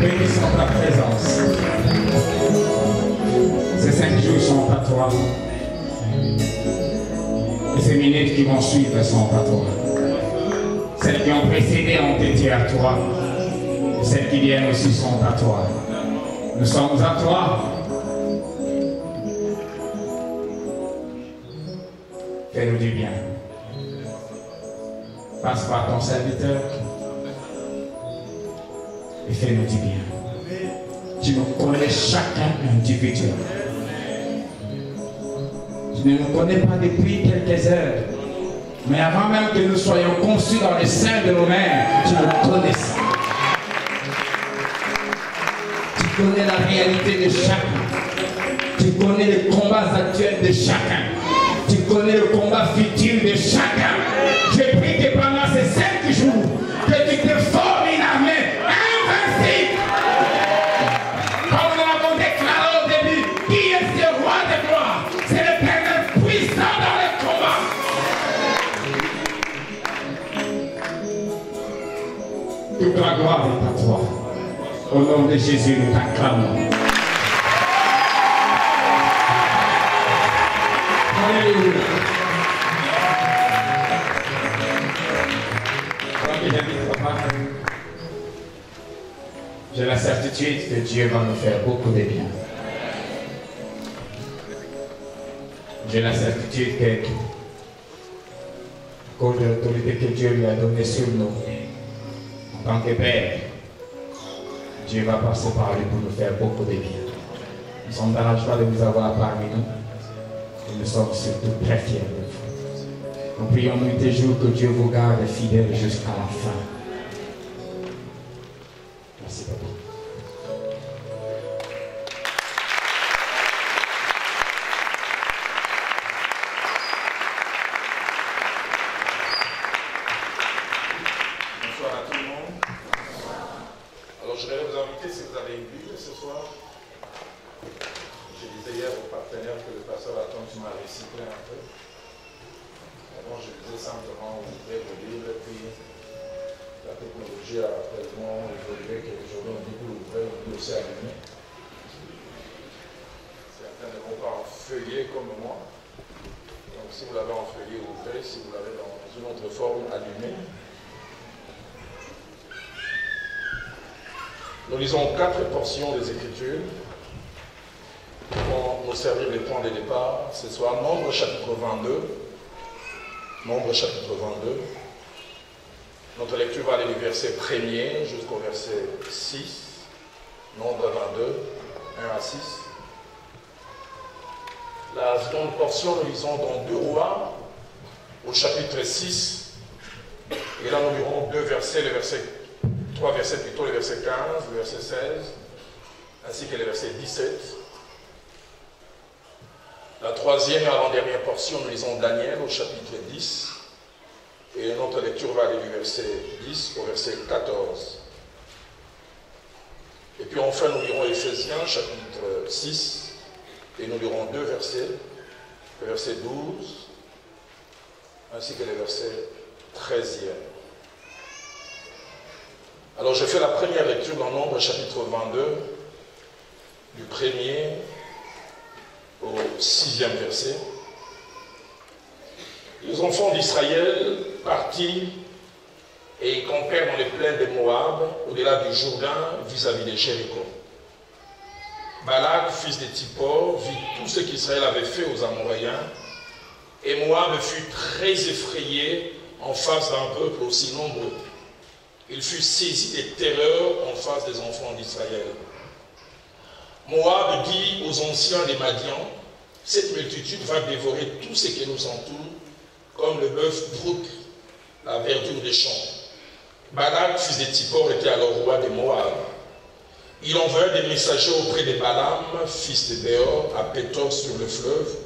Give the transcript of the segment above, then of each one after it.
Bénissons ta présence. Ces 5 jours sont à toi. Et ces minutes qui vont suivre sont à toi. Celles qui ont précédé ont été à toi. Et celles qui viennent aussi sont à toi. Nous sommes à toi. Fais-nous du bien. Passe par ton serviteur et fais-nous du bien. Tu nous connais chacun individuellement. Tu ne nous connais pas depuis quelques heures, mais avant même que nous soyons conçus dans les seins de nos mères, tu nous connaissais. Tu connais la réalité de chacun. Tu connais les combats actuels de chacun. Tu connais le combat futur de chacun. Je prie que pendant ces 5 jours, que tu te formes une armée invincible. Comme nous l'avons déclaré au début, qui est ce roi de gloire? C'est l'Éternel puissant dans les combats. Toute la gloire est à toi. Au nom de Jésus, nous t'acclamons. Alléluia. J'ai la certitude que Dieu va nous faire beaucoup de bien. J'ai la certitude que, à cause de l'autorité que Dieu lui a donnée sur nous, en tant que Père, Dieu va passer par lui pour nous faire beaucoup de bien. Nous sommes dans la joie de vous avoir parmi nous. Et nous sommes surtout très fiers de vous. Nous prions nuit et jour que Dieu vous garde fidèles jusqu'à la fin. Merci, Papa. Bonsoir à tout le monde. Alors je voudrais vous inviter, si vous avez une Bible ce soir. Je disais hier aux partenaires que le pasteur Atom m'a recyclé un peu. Avant, je disais simplement ouvrir vos livres, puis la technologie a tellement évolué qu'aujourd'hui on dit que l'ouvrir, on peut aussi allumer. Certains ne vont pas en feuiller comme moi. Donc si vous l'avez en feuillet, ouvrez. Si vous l'avez dans une autre forme, allumez. Nous lisons 4 portions des Écritures qui vont nous servir les points de départ ce soir. Nombre chapitre 22. Nombre chapitre 22. Notre lecture va aller du verset 1er jusqu'au verset 6. Nombre 22, 1 à 6. La seconde portion, nous lisons dans 2 Rois, au chapitre 6. Et là, nous lirons 2 versets, le 3 versets plutôt, le verset 15, le verset 16, ainsi que le verset 17. La troisième et avant-dernière portion, nous lisons Daniel au chapitre 10. Et notre lecture va aller du verset 10 au verset 14. Et puis enfin, nous lirons Éphésiens chapitre 6. Et nous lirons 2 versets, le verset 12, ainsi que le verset 13e. Alors je fais la première lecture dans Nombre chapitre 22, du 1er au 6e verset. Les enfants d'Israël partirent et campèrent dans les plaines de Moab, au-delà du Jourdain, vis-à-vis de Jéricho. Balak, fils de Tippor, vit tout ce qu'Israël avait fait aux Amoréens, et Moab fut très effrayé en face d'un peuple aussi nombreux. Il fut saisi de terreur en face des enfants d'Israël. Moab dit aux anciens des Madians, « Cette multitude va dévorer tout ce qui nous entoure, comme le bœuf broute la verdure des champs. » Balak, fils de Tippor, était alors roi de Moab. Il envoya des messagers auprès de Balaam, fils de Béor, à Pétor sur le fleuve,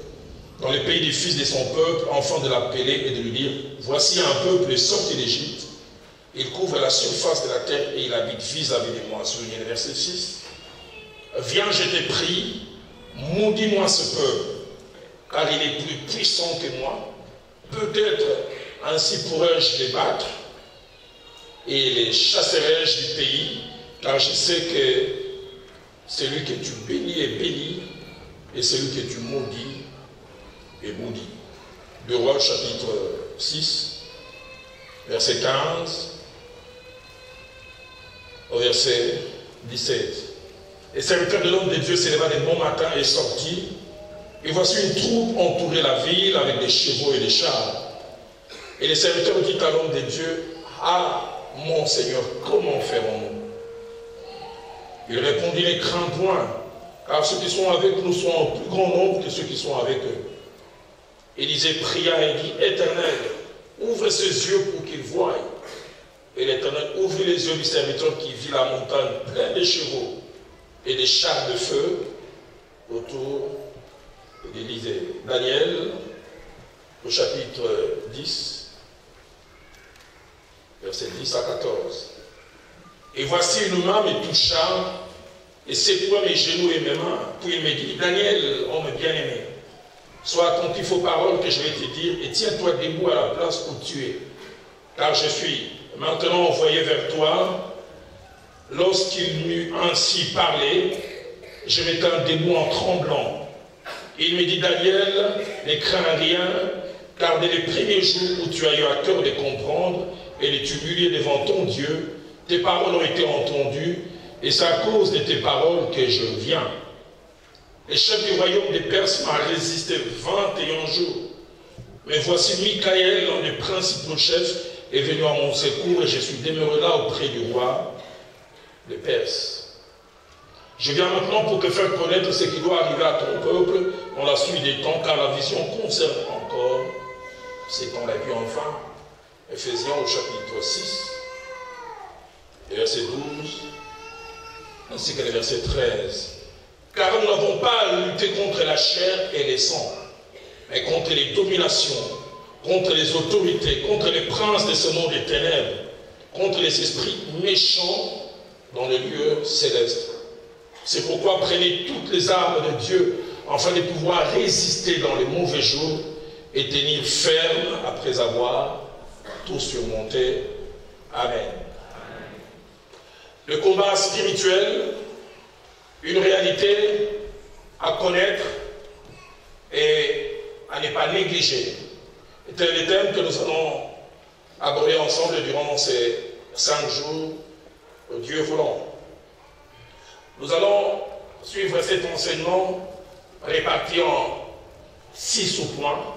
dans le pays des fils de son peuple, afin de l'appeler et de lui dire, « Voici un peuple sorti d'Égypte. Il couvre la surface de la terre et il habite vis-à-vis de moi. » Soulignez le verset 6. « Viens, je te prie, maudis-moi ce peuple, car il est plus puissant que moi. Peut-être ainsi pourrais-je les battre et les chasserai-je du pays, car je sais que celui que tu bénis est béni, et celui que tu maudis est maudit. 2 Rois chapitre 6, verset 15 au verset 17. Et le serviteur de l'homme de Dieu s'éleva des bons matins et sortit, et voici une troupe entourait la ville avec des chevaux et des chars. Et le serviteur dit à l'homme de Dieu, « Ah, mon Seigneur, comment ferons-nous » Il répondit, « Ne crains point, car ceux qui sont avec nous sont en plus grand nombre que ceux qui sont avec eux. » Élisée pria et dit, « Éternel, ouvre ses yeux pour qu'il voie. » Et l'Éternel ouvrit les yeux du serviteur qui vit la montagne pleine de chevaux et des chars de feu autour d'Élisée. Daniel, au chapitre 10, versets 10 à 14. Et voici une main me toucha et secoua mes genoux et mes mains. Puis il me dit, Daniel, homme bien-aimé, sois attentif aux paroles que je vais te dire et tiens-toi debout à la place où tu es. Car je suis maintenant envoyé vers toi. Lorsqu'il m'eut ainsi parlé, je me tins debout en tremblant. Il me dit, Daniel, ne crains rien, car dès les premiers jours où tu as eu à cœur de comprendre et de t'humilier devant ton Dieu, tes paroles ont été entendues, et c'est à cause de tes paroles que je viens. Le chef du royaume des Perses m'a résisté 21 jours. Mais voici Michaël, l'un des principaux chefs, est venu à mon secours, et je suis demeuré là auprès du roi des Perses. Je viens maintenant pour te faire connaître ce qui doit arriver à ton peuple dans la suite des temps, car la vision concerne encore ces temps-là. Et puis enfin, Ephésiens au chapitre 6, verset 12, ainsi que le verset 13. Car nous n'avons pas à lutter contre la chair et les sangs, mais contre les dominations, contre les autorités, contre les princes de ce monde des ténèbres, contre les esprits méchants dans les lieux célestes. C'est pourquoi prenez toutes les armes de Dieu, afin de pouvoir résister dans les mauvais jours et tenir ferme après avoir tout surmonté. Amen. Le combat spirituel, une réalité à connaître et à ne pas négliger. C'est un des thèmes que nous allons aborder ensemble durant ces 5 jours, Dieu voulant. Nous allons suivre cet enseignement réparti en 6 sous-points.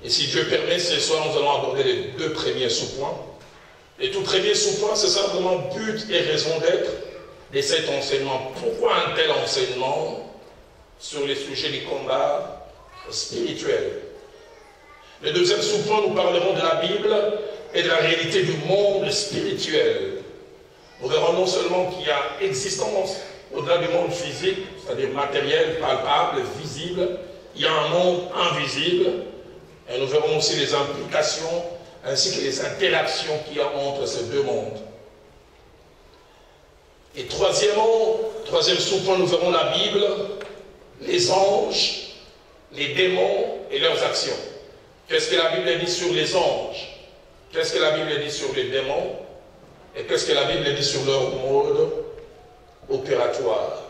Et si Dieu permet, ce soir, nous allons aborder les 2 premiers sous-points. Les tout premiers sous-points, c'est simplement but et raison d'être de cet enseignement. Pourquoi un tel enseignement sur les sujets du combat spirituel? Le deuxième sous-point, nous parlerons de la Bible et de la réalité du monde spirituel. Nous verrons non seulement qu'il y a existence au-delà du monde physique, c'est-à-dire matériel, palpable, visible, il y a un monde invisible, et nous verrons aussi les implications ainsi que les interactions qu'il y a entre ces 2 mondes. Et troisième sous-point, nous verrons la Bible, les anges, les démons et leurs actions. Qu'est-ce que la Bible dit sur les anges? Qu'est-ce que la Bible dit sur les démons? Et qu'est-ce que la Bible dit sur leur mode opératoire?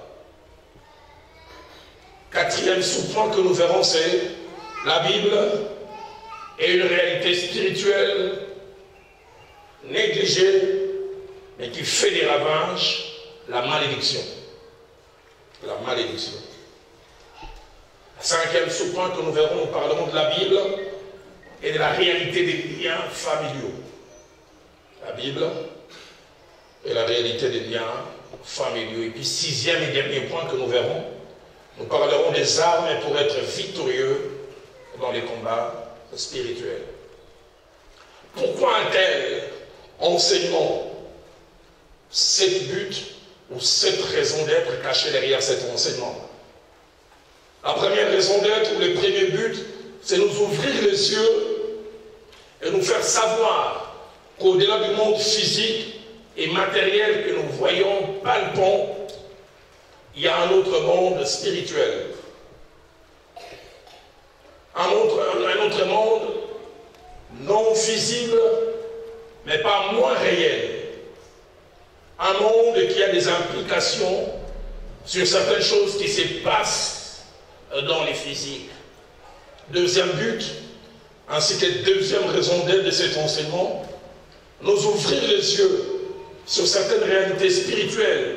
4e sous-point que nous verrons, c'est la Bible est une réalité spirituelle négligée, mais qui fait des ravages, la malédiction. La malédiction. 5e sous-point que nous verrons, nous parlerons de la Bible et de la réalité des liens familiaux. La Bible et la réalité des liens familiaux. Et puis 6e et dernier point que nous verrons, nous parlerons des armes pour être victorieux dans les combats spirituels. Pourquoi un tel enseignement? 7 buts ou 7 raisons d'être cachées derrière cet enseignement. La première raison d'être, ou le premier but, c'est nous ouvrir les yeux et nous faire savoir qu'au-delà du monde physique et matériel que nous voyons, palpons, il y a un autre monde spirituel. Un autre monde non visible, mais pas moins réel. Un monde qui a des implications sur certaines choses qui se passent dans les physiques. Deuxième but, ainsi que deuxième raison d'être de cet enseignement, nous ouvrir les yeux sur certaines réalités spirituelles,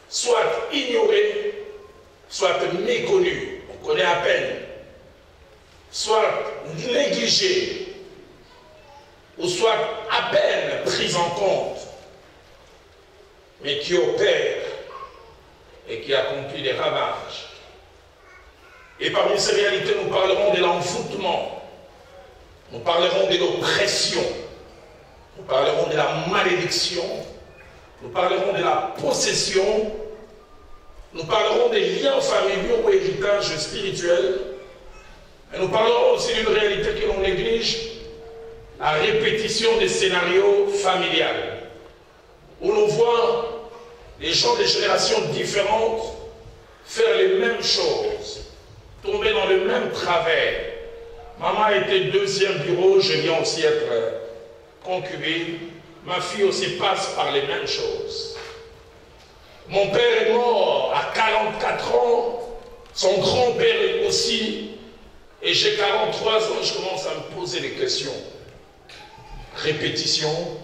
soit ignorées, soit méconnues, on connaît à peine, soit négligées, ou soit à peine prises en compte, mais qui opèrent et qui accomplissent des ravages. Et parmi ces réalités, nous parlerons de l'envoûtement, nous parlerons de l'oppression, nous parlerons de la malédiction, nous parlerons de la possession, nous parlerons des liens familiaux ou héritages spirituels, et nous parlerons aussi d'une réalité que l'on néglige, la répétition des scénarios familiales, où l'on voit les gens de générations différentes faire les mêmes choses, tomber dans le même travers. Maman était deuxième bureau, je viens aussi être concubine. Ma fille aussi passe par les mêmes choses. Mon père est mort à 44 ans, son grand-père aussi, et j'ai 43 ans, je commence à me poser des questions. Répétition,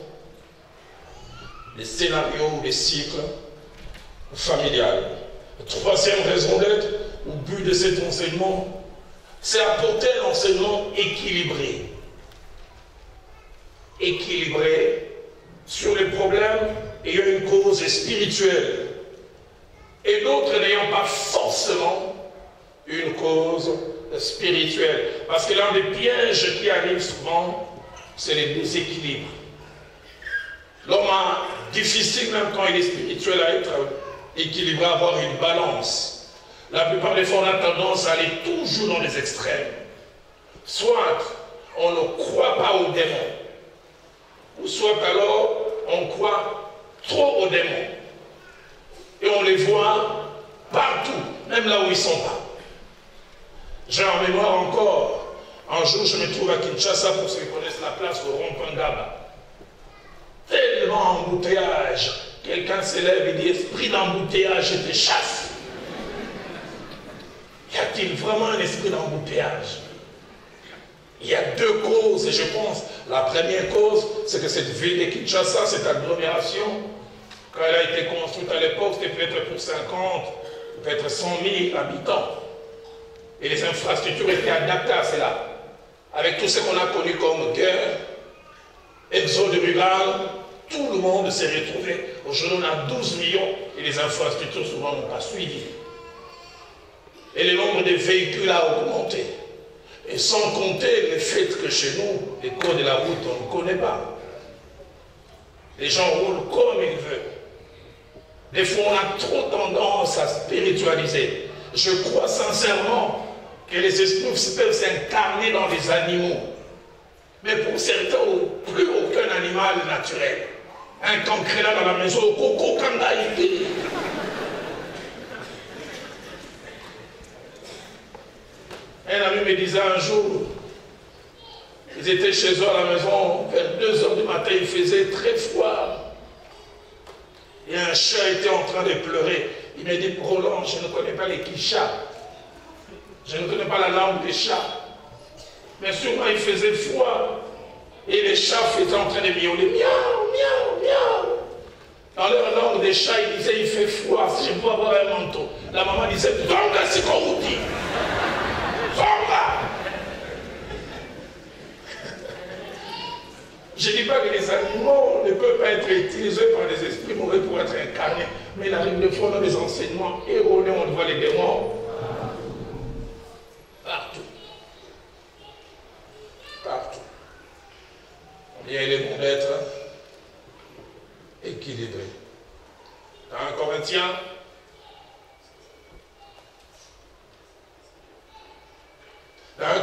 des scénarios, des cycles familiales. Troisième raison d'être, au but de cet enseignement, c'est apporter un enseignement équilibré. Équilibré sur les problèmes ayant une cause spirituelle et d'autres n'ayant pas forcément une cause spirituelle. Parce que l'un des pièges qui arrivent souvent, c'est les déséquilibres. L'homme a difficile, même quand il est spirituel, à être équilibré, à avoir une balance. La plupart des fois, on a tendance à aller toujours dans les extrêmes. Soit on ne croit pas aux démons, ou soit alors on croit trop aux démons. Et on les voit partout, même là où ils ne sont pas. J'ai en mémoire encore, un jour je me trouve à Kinshasa, pour ceux qui connaissent la place au Rond-Point-Ngaba. Tellement embouteillage, quelqu'un s'élève et dit, esprit d'embouteillage, je te chasse. Y a-t-il vraiment un esprit d'embouteillage? Il y a deux causes, et je pense, la première cause, c'est que cette ville de Kinshasa, cette agglomération, quand elle a été construite à l'époque, c'était peut-être pour 50, peut-être 100 000 habitants. Et les infrastructures étaient adaptées à cela. Avec tout ce qu'on a connu comme guerre, exode rural, tout le monde s'est retrouvé. Aujourd'hui, on a 12 millions et les infrastructures souvent n'ont pas suivi. Et le nombre de véhicules a augmenté. Et sans compter le fait que chez nous, les codes de la route, on ne connaît pas. Les gens roulent comme ils veulent. Des fois, on a trop tendance à spiritualiser. Je crois sincèrement que les esprits peuvent s'incarner dans les animaux. Mais pour certains, plus aucun animal naturel. Un cancre là dans la maison, au coco kandaïté. Un ami me disait un jour, ils étaient chez eux à la maison, vers 2 h du matin, il faisait très froid. Et un chat était en train de pleurer. Il m'a dit, Roland, je ne connais pas les kichas. Je ne connais pas la langue des chats. Mais sûrement il faisait froid. Et les chats étaient en train de miauler. Miaou, miaou, miaou. Dans leur langue des chats, ils disaient, il fait froid, si je peux avoir un manteau. La maman disait, Zonga, c'est qu'on vous dit. Zonga. Je ne dis pas que les animaux ne peuvent pas être utilisés par des esprits mauvais pour être incarnés. Mais il arrive de fois dans les enseignements erronés, on voit les démons. Partout. Partout. Il y a les bons d'être équilibrés. Dans 1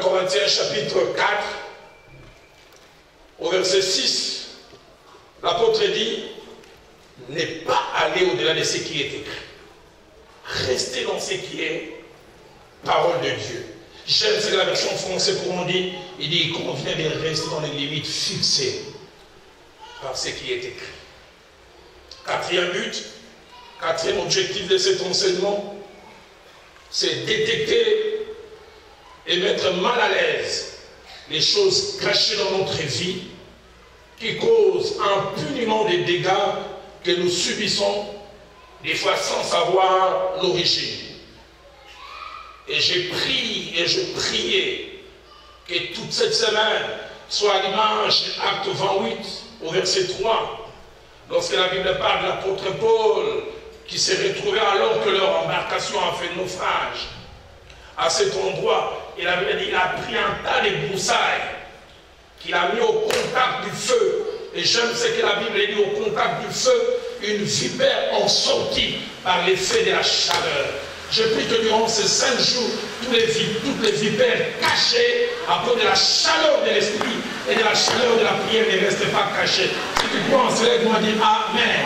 Corinthiens, chapitre 4, au verset 6, l'apôtre dit, n'est pas aller au-delà de ce qui est écrit. Restez dans ce qui est parole de Dieu. J'aime ce que la version française pour on dit, il dit, il convient de rester dans les limites fixées par ce qui est écrit. Quatrième but, quatrième objectif de cet enseignement, c'est détecter et mettre mal à l'aise les choses cachées dans notre vie qui causent impunément des dégâts que nous subissons, des fois sans savoir l'origine. Et j'ai prié et je priais que toute cette semaine soit à l'image de Acte 28 au verset 3, lorsque la Bible parle de l'apôtre Paul qui s'est retrouvé alors que leur embarcation a fait naufrage. À cet endroit, il a pris un tas de broussailles qu'il a mis au contact du feu. Et j'aime ce que la Bible dit, au contact du feu, une vipère en sortit par l'effet de la chaleur. Je prie que durant ces 5 jours, toutes les vipères cachées à cause de la chaleur de l'esprit et de la chaleur de la prière ne restent pas cachées. Si tu crois en cela, moi dis Amen. Amen.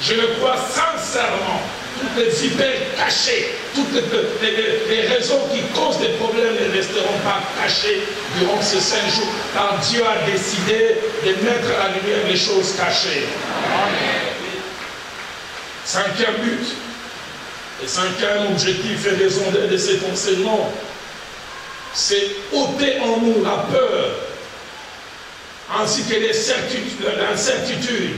Je le crois sincèrement. Toutes les vipères cachées, toutes les raisons qui causent des problèmes ne resteront pas cachées durant ces 5 jours, car Dieu a décidé de mettre à la lumière les choses cachées. Amen. Cinquième but, et cinquième objectif et raison d'être de cet enseignement, c'est ôter en nous la peur, ainsi que l'incertitude,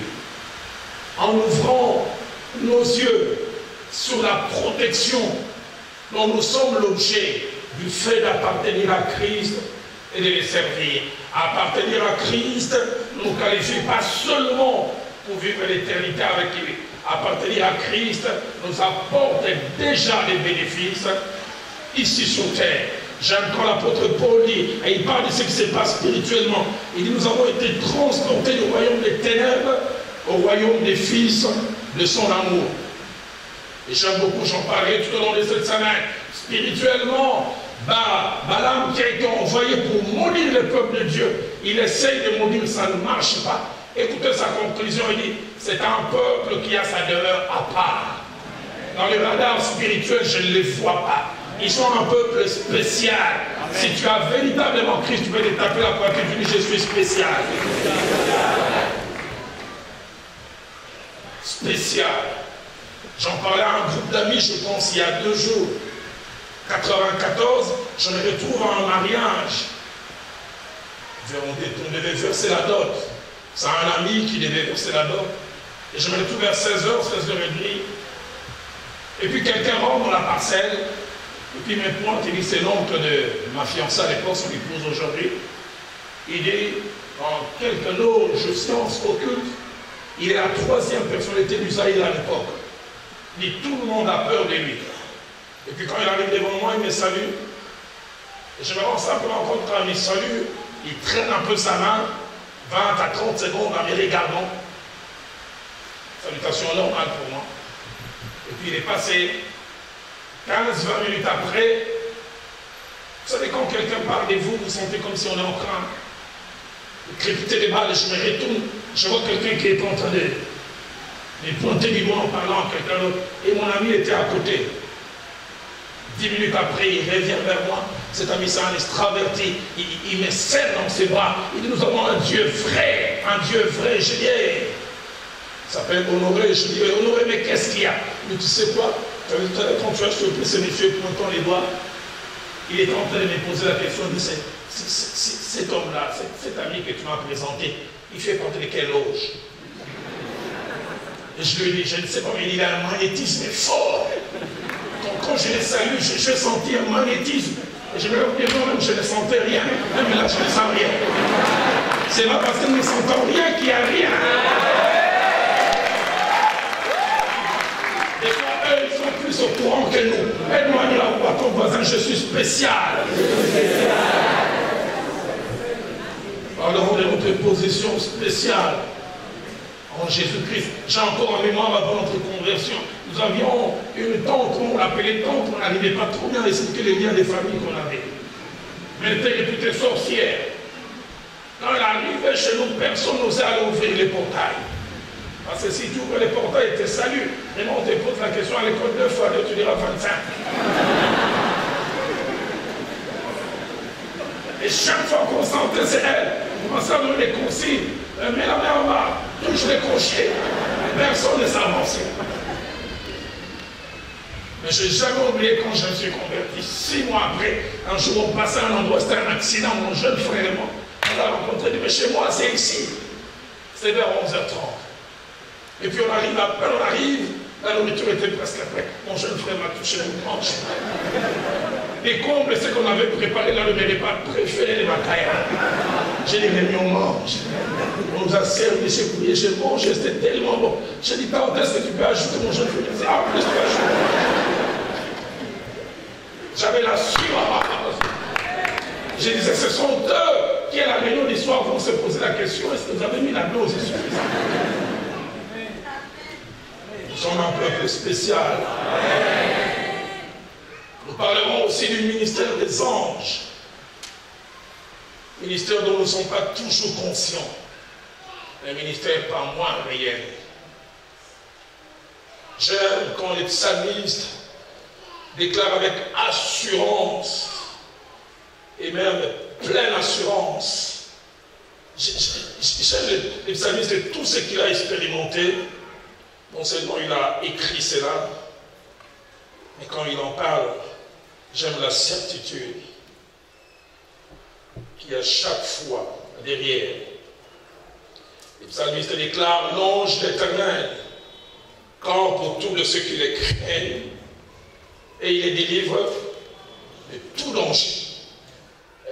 en ouvrant nos yeux sur la protection dont nous sommes l'objet du fait d'appartenir à Christ et de le servir. Appartenir à Christ ne nous qualifie pas seulement pour vivre l'éternité avec lui. Appartenir à Christ nous apporte déjà des bénéfices ici sur terre. J'aime quand l'apôtre Paul dit, et il parle de ce qui se passe spirituellement, il dit nous avons été transportés du royaume des ténèbres au royaume des fils de son amour. Et j'aime beaucoup, j'en parlerai tout au long de cette semaine. Spirituellement, Balaam qui a été envoyé pour maudire le peuple de Dieu, il essaye de maudire, ça ne marche pas. Écoutez sa conclusion, il dit, c'est un peuple qui a sa demeure à part. Dans le radar spirituel, je ne les vois pas. Ils sont un peuple spécial. Amen. Si tu as véritablement Christ, tu peux les taper la poitrine, tu dis, je suis spécial. Spécial. J'en parlais à un groupe d'amis, je pense, il y a 2 jours. 94, je me retrouve à un mariage. On devait verser la dot. C'est un ami qui devait verser la dot. Et je me retrouve vers 16h, 16h30. Et puis quelqu'un rentre dans la parcelle. Et puis me pointe, il dit, c'est l'oncle de ma fiancée à l'époque, son épouse aujourd'hui. Il dit, en quelques loges de sciences occultes, il est la 3e personnalité du Zaïre à l'époque. Il dit, tout le monde a peur de lui. Et puis quand il arrive devant moi, il me salue. Et je me rends simplement compte quand il me salue, il traîne un peu sa main, 20 à 30 secondes en me regardant. Salutation normale pour moi. Et puis il est passé 15-20 minutes après. Vous savez, quand quelqu'un parle de vous, vous sentez comme si on est en train de crépiter les balles. Je me retourne, je vois quelqu'un qui est en train de pointer du doigt en parlant à quelqu'un d'autre. Et mon ami était à côté. 10 minutes après, il revient vers moi. Cet ami, c'est un extraverti. Il me serre dans ses bras. Il dit, nous avons un Dieu vrai. Un Dieu vrai. Je dis, hey. Il s'appelle Honoré. Je dis, Honoré, mais qu'est-ce qu'il y a? Mais tu sais quoi? Quand tu as surpris ce monsieur pointant les doigts, il est en train de me poser la question. Il dit, cet homme-là, cet ami que tu m'as présenté, il fait partie de quelle loge? Et je lui dis, je ne sais pas, mais il a un magnétisme fort. Quand je l'ai salué, j'ai senti un magnétisme. Et je me dis, moi-même, je ne sentais rien. Même là, je ne sens rien. C'est pas parce que nous ne sentons rien qu'il n'y a rien. Des fois, eux, ils sont plus au courant que nous. Aide-moi à dire à ton voisin, je suis spécial. Parlons de notre position spéciale en Jésus-Christ. J'ai encore en mémoire avant notre conversion. Nous avions une tante, on l'appelait tante, on n'arrivait pas trop bien à expliquer les liens des familles qu'on avait. Mais elle était réputée sorcière. Quand elle arrivait chez nous, personne n'osait aller ouvrir les portails. Parce que si tu ouvres les portails, ils te saluent. Et moi, on te pose la question à l'école 2 fois, tu diras 25. Et chaque fois qu'on sentait, c'est elle. On commençait à donner des consignes. Mets la main en bas. Touche les crochets. Personne ne s'avançait. Mais je n'ai jamais oublié quand je me suis converti. 6 mois après, un jour on passait à un endroit, c'était un accident, mon jeune frère et moi. On l'a rencontré, il dit, mais chez moi c'est ici. C'était vers 11h30. Et puis on arrive, la nourriture était presque prête. Mon jeune frère m'a touché une manche. Les combles, c'est qu'on avait préparé là le repas préféré de ma caille. J'ai dit, mais on mange. On nous a servi, j'ai mangé, c'était tellement bon. J'ai dit, quand est-ce que tu peux ajouter, mon jeune frère? Il dit, ah, plus tu peux ajouter. J'avais la sueur. Je disais, ce sont eux qui, à la réunion du soir, vont se poser la question, est-ce que vous avez mis la dose suffisante? Nous sommes un peuple spécial. Nous parlerons aussi du ministère des anges. Ministère dont nous ne sommes pas toujours conscients. Un ministère pas moins réel. J'aime quand les psalmistes déclarent avec assurance et même pleine assurance. J'aime les psalmistes et tout ce qu'il a expérimenté. Non seulement il a écrit cela, mais quand il en parle, j'aime la certitude qu'il y a chaque fois derrière. Les psalmistes déclarent, l'ange de l'Éternel campe autour de ceux qui les craignent et il les délivre de tout danger.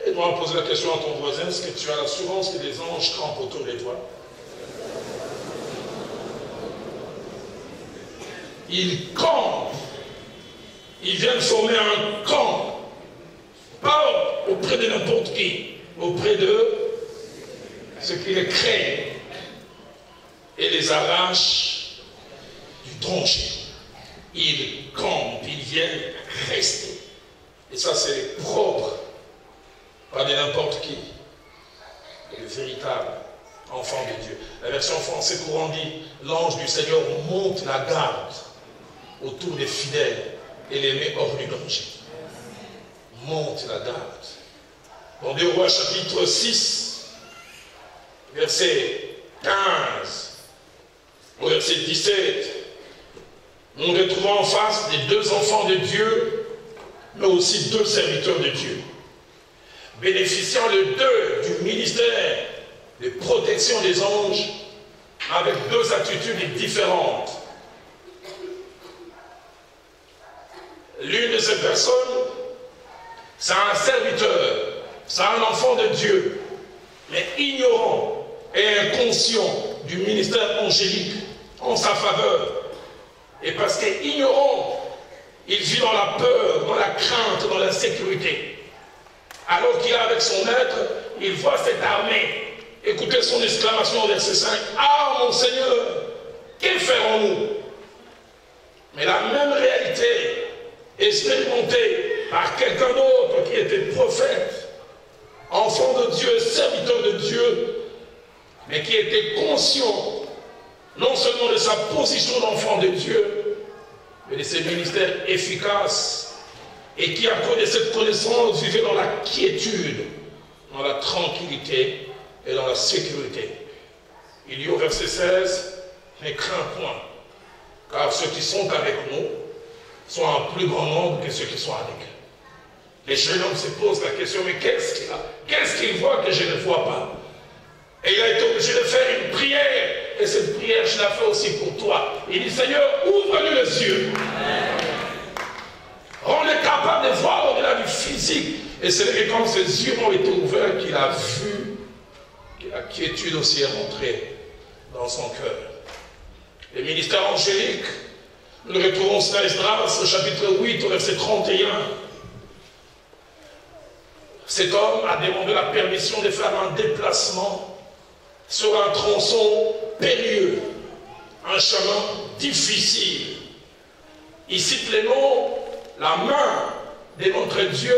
Et dois poser la question à ton voisin, est-ce que tu as l'assurance que les anges campent autour de toi? Ils campent. Ils viennent former un camp. Pas auprès de n'importe qui, auprès de ceux qui les craignent et les arrachent du danger. Ils campent, ils viennent rester. Et ça, c'est propre, pas de n'importe qui, le véritable enfant de Dieu. La version française courant dit, l'ange du Seigneur monte la garde autour des fidèles et les met hors du danger. Monte la garde. Dans 2 Rois chapitre 6, verset 15 au verset 17, nous nous retrouvons en face des 2 enfants de Dieu, mais aussi 2 serviteurs de Dieu, bénéficiant les 2 du ministère de protection des anges, avec 2 attitudes différentes. L'une de ces personnes, c'est un serviteur, c'est un enfant de Dieu, mais ignorant et inconscient du ministère angélique en sa faveur. Et parce qu'ignorant, il vit dans la peur, dans la crainte, dans l'insécurité. Alors qu'il est avec son maître, il voit cette armée. Écoutez son exclamation au verset 5. « Ah, mon Seigneur, que ferons-nous » Mais la même réalité expérimentée par quelqu'un d'autre qui était prophète, enfant de Dieu, serviteur de Dieu, mais qui était conscient non seulement de sa position d'enfant de Dieu, mais de ses ministères efficaces, et qui, à cause de cette connaissance, vivait dans la quiétude, dans la tranquillité et dans la sécurité. Il dit au verset 16, « Ne crains point, car ceux qui sont avec nous sont en plus grand nombre que ceux qui sont avec eux. » Les jeunes hommes se posent la question, mais qu'est-ce qu'il a? Qu'est-ce qu'il voit que je ne vois pas? Et il a été obligé de faire une prière. Et cette prière, je la fais aussi pour toi. Il dit, Seigneur, ouvre-nous les yeux. Rends-le capable de voir au-delà du physique. Et c'est quand ses yeux ont été ouverts qu'il a vu que la quiétude aussi est rentrée dans son cœur. Le ministère angélique, nous le retrouvons dans Esdras, au chapitre 8, au verset 31. Cet homme a demandé la permission de faire un déplacement sur un tronçon périlleux, un chemin difficile. Il cite les noms, la main de notre Dieu,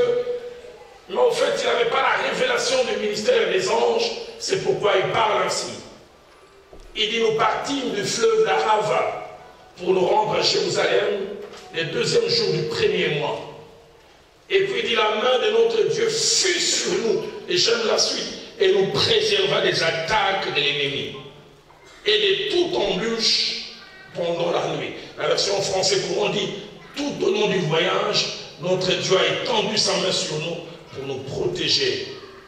mais en fait, il n'avait pas la révélation du ministère des anges, c'est pourquoi il parle ainsi. Il dit, nous partîmes du fleuve d'Arava pour nous rendre à Jérusalem le 2e jour du 1er mois. Et puis il dit, la main de notre Dieu fut sur nous, et j'aime la suite, et nous préserva des attaques de l'ennemi. et de toute embûche pendant la nuit. La version française courant dit, tout au long du voyage, notre Dieu a étendu sa main sur nous pour nous protéger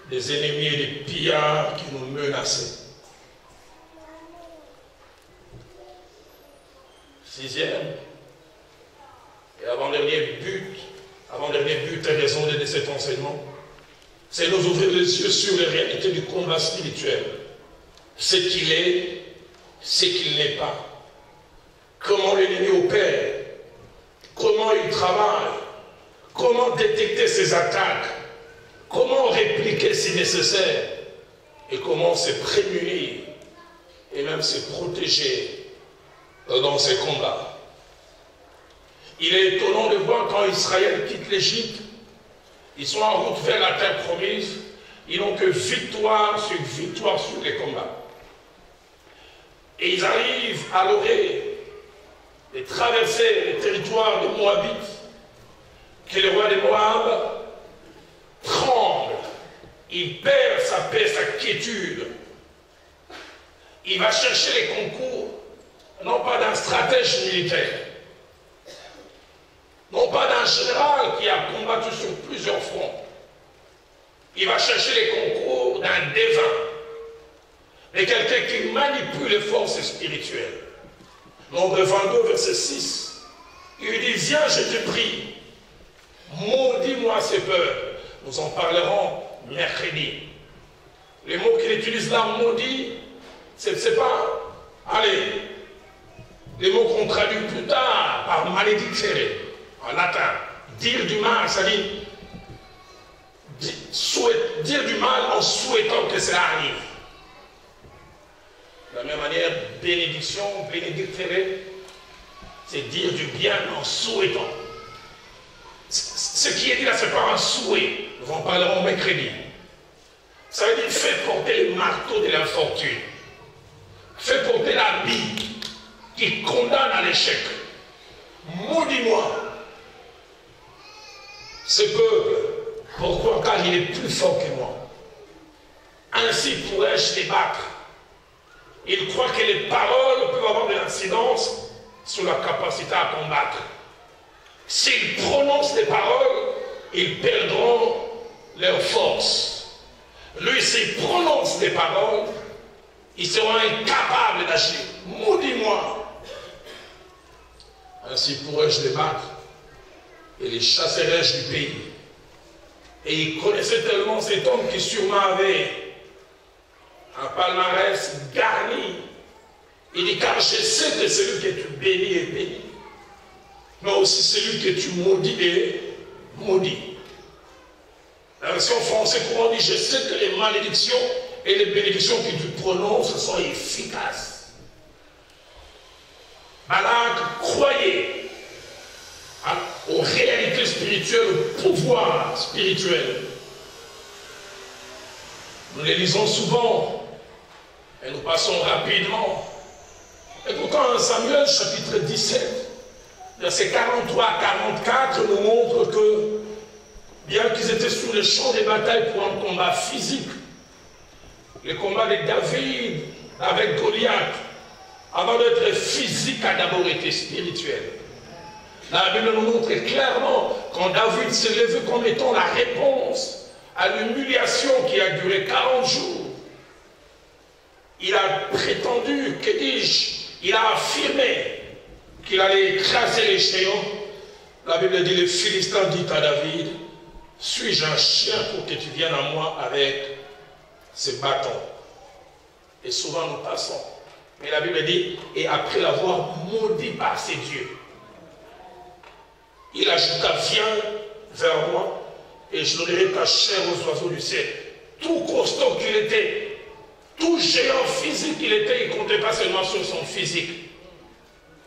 des ennemis et des pillards qui nous menaçaient. Sixième et avant-dernier but et raison de cet enseignement, c'est nous ouvrir les yeux sur les réalités du combat spirituel. Ce qu'il est, ce qu'il n'est pas. Comment l'ennemi opère, comment il travaille, comment détecter ses attaques, comment répliquer si nécessaire, et comment se prémunir et même se protéger dans ces combats. Il est étonnant de voir quand Israël quitte l'Égypte, ils sont en route vers la terre promise, ils n'ont que victoire sur les combats. Et ils arrivent à l'orée de traverser les territoires de Moabites, que le roi de Moab tremble, il perd sa paix, sa quiétude. Il va chercher les concours, non pas d'un stratège militaire, non pas d'un général qui a combattu sur plusieurs fronts. Il va chercher les concours d'un devin, de quelqu'un qui manipule les forces spirituelles. Nombre 22, verset 6, il lui dit, viens, je te prie, maudis-moi ces peuples. Nous en parlerons mercredi. Les mots qu'il utilise là, maudit, c'est pas, allez, les mots qu'on traduit plus tard par maledicere, en latin. Dire du mal, ça dit dire du mal en souhaitant que cela arrive. De la même manière, bénédiction, bénédicere, c'est dire du bien en souhaitant. Ce qui est dit là, c'est pas un souhait. Nous en parlerons mercredi. Ça veut dire fais porter le marteau de l'infortune. Fais porter la bille qui condamne à l'échec. Maudis-moi. Ce peuple, pourquoi? Car il est plus fort que moi. Ainsi pourrais-je les battre. Il croit que les paroles peuvent avoir de l'incidence sur la capacité à combattre. S'ils prononcent des paroles, ils perdront leur force. Lui, s'il prononce des paroles, ils seront incapables d'agir. Maudis-moi. Ainsi pourrais-je les battre et les chasserai-je du pays. Et il connaissait tellement cet homme qui sûrement avait un palmarès garni. Il dit, car je sais que celui que tu bénis est béni, mais aussi celui que tu maudis est maudit. La version française courant dit, je sais que les malédictions et les bénédictions que tu prononces sont efficaces. Balak croyait aux réalités spirituelles, au pouvoir spirituel. Nous les lisons souvent et nous passons rapidement. Et pourtant, Samuel chapitre 17, versets 43 à 44 nous montre que bien qu'ils étaient sur le champ des batailles pour un combat physique, le combat de David avec Goliath, avant d'être physique, a d'abord été spirituel. La Bible nous montre clairement quand David s'est levé comme étant la réponse à l'humiliation qui a duré 40 jours. Il a prétendu, que dis-je, il a affirmé qu'il allait écraser les géants. La Bible dit, les Philistins dit à David, suis-je un chien pour que tu viennes à moi avec ce bâton? Et souvent nous passons. Mais la Bible dit, et après l'avoir maudit par ses dieux, il ajouta, viens vers moi, et je donnerai ta chair aux oiseaux du ciel. Tout costaud qu'il était, tout géant physique qu'il était, il ne comptait pas seulement sur son physique.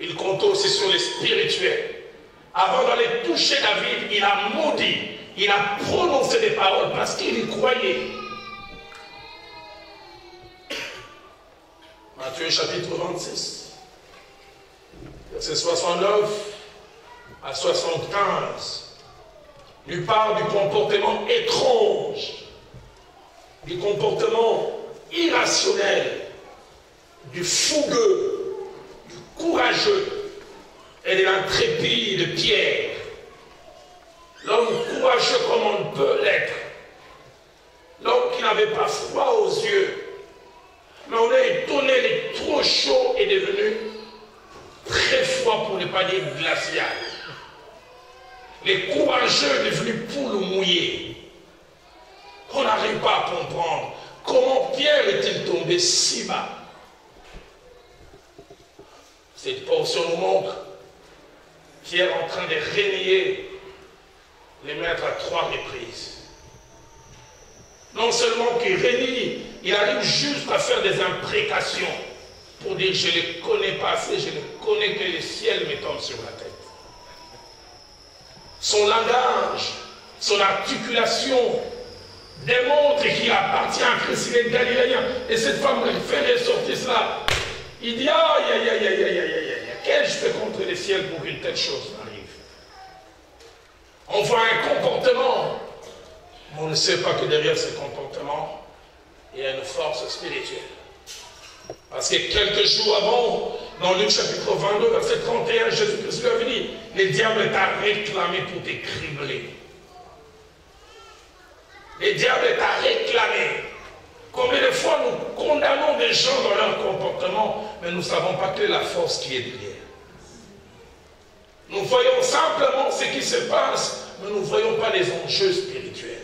Il comptait aussi sur les spirituels. Avant d'aller toucher David, il a maudit, il a prononcé des paroles parce qu'il y croyait. Matthieu chapitre 26, verset 69 à 75, lui parle du comportement étrange, du comportement irrationnel du fougueux, du courageux et de l'intrépide Pierre. L'homme courageux comme on peut l'être. L'homme qui n'avait pas froid aux yeux. Mais on est étonné, il est trop chaud et devenu très froid pour ne pas dire glacial. Les courageux devenus poules mouillées. On n'arrive pas à comprendre comment Pierre est-il tombé si bas. Cette portion nous montre Pierre en train de renier les maîtres à 3 reprises. Non seulement qu'il renie, il arrive juste à faire des imprécations pour dire je ne les connais pas assez, je ne connais que le ciel me tombe sur la tête. Son langage, son articulation démontre qu'il appartient à Christ, il est galiléen. Et cette femme fait ressortir cela. Il dit aïe, aïe, aïe, aïe, aïe, aïe, aïe, qu'ai-je fait contre le ciel pour qu'une telle chose m'arrive? On voit un comportement, mais on ne sait pas que derrière ce comportement, il y a une force spirituelle. Parce que quelques jours avant, dans Luc chapitre 22, verset 31, Jésus-Christ lui avait dit, le diable t'a réclamé pour te cribler. Le diable t'a réclamé. Combien de fois nous condamnons des gens dans leur comportement, mais nous ne savons pas quelle est la force qui est derrière. Nous voyons simplement ce qui se passe, mais nous ne voyons pas les enjeux spirituels.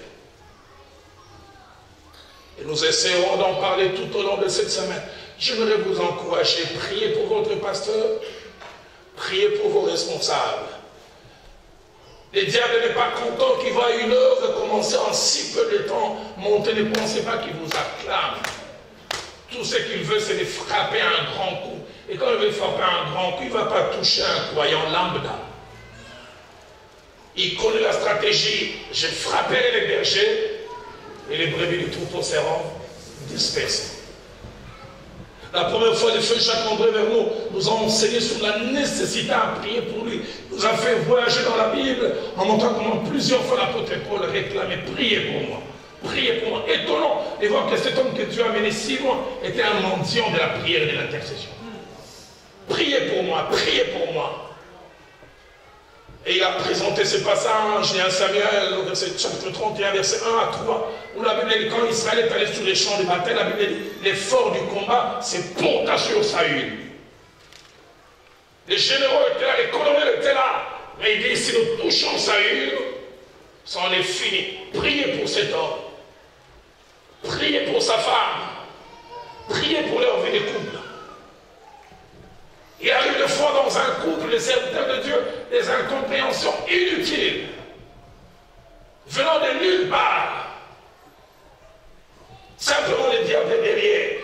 Et nous essaierons d'en parler tout au long de cette semaine. J'aimerais vous encourager, priez pour votre pasteur, priez pour vos responsables. Le diable n'est pas content qu'il voit une œuvre commencer en si peu de temps monter. Ne pensez pas qu'il vous acclame. Tout ce qu'il veut, c'est de frapper un grand coup. Et quand il veut frapper un grand coup, il ne va pas toucher un croyant lambda. Il connaît la stratégie. Je frapperai les bergers et les brebis du troupeau seront dispersées. La première fois, le feu Jacques-André Verneau nous a enseigné sur la nécessité à prier pour lui. Il nous a fait voyager dans la Bible en montrant comment plusieurs fois l'apôtre Paul réclamait « Priez pour moi, priez pour moi ». Étonnant de voir que cet homme que Dieu a mené si loin était un mendiant de la prière et de l'intercession. Priez pour moi, priez pour moi. Et il a présenté ce passage dans Samuel, au chapitre 31, verset 1 à 3, où la Bible dit, quand Israël est allé sur les champs de bataille, la Bible dit, l'effort du combat, c'est porta sur Saül. Les généraux étaient là, les colonels étaient là, mais il dit, si nous touchons Saül, ça en est fini. Priez pour cet homme. Priez pour sa femme. Priez pour leur vie de couple. Il arrive de fois dans un couple, les serviteurs de Dieu, des incompréhensions inutiles, venant de nulle part. Simplement le diable est derrière.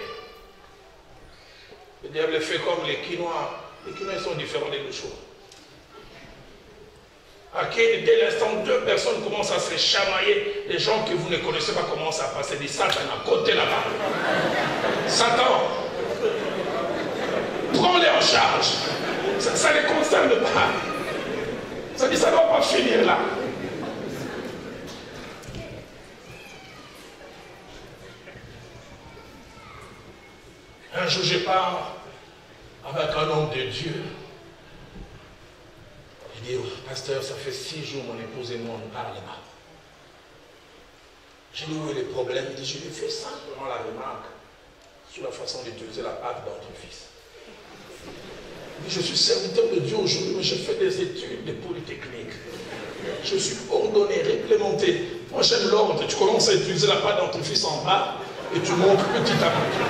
Le diable fait comme les Quinois. Les Quinois sont différents des deux choses. À qui, dès l'instant, 2 personnes commencent à se chamailler, les gens que vous ne connaissez pas commencent à passer des Satan à côté là-bas. Satan, prends-les en charge. Ça ne les concerne pas. Ça dit, ça ne va pas finir là. Un jour, je pars avec un homme de Dieu. Je dis, oh, pasteur, ça fait 6 jours, mon épouse et moi, on parle là-bas. Je dis, où est le problème? Il dit, je lui fais simplement la remarque sur la façon d'utiliser la pâte dentifrice. Je suis serviteur de Dieu aujourd'hui, mais je fais des études de polytechnique. Je suis ordonné, réglementé. Moi, j'aime l'ordre. Tu commences à utiliser la pâte dentifrice en bas et tu montes petit à petit.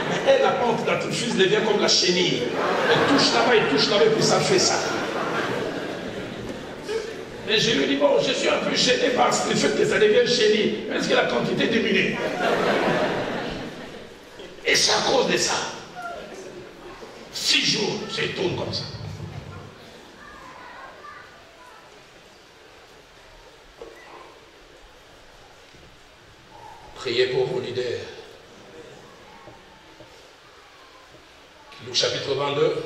Mais elle, la pâte dentifrice devient comme la chenille. Elle touche là-bas, elle touche là-bas, et puis ça fait ça. Et je lui dis, bon, je suis un peu gêné par le fait que ça devienne chenille. Est-ce que la quantité diminue? Et c'est à cause de ça. 6 jours, ça tourne comme ça. Priez pour vos leaders. Luc chapitre 22,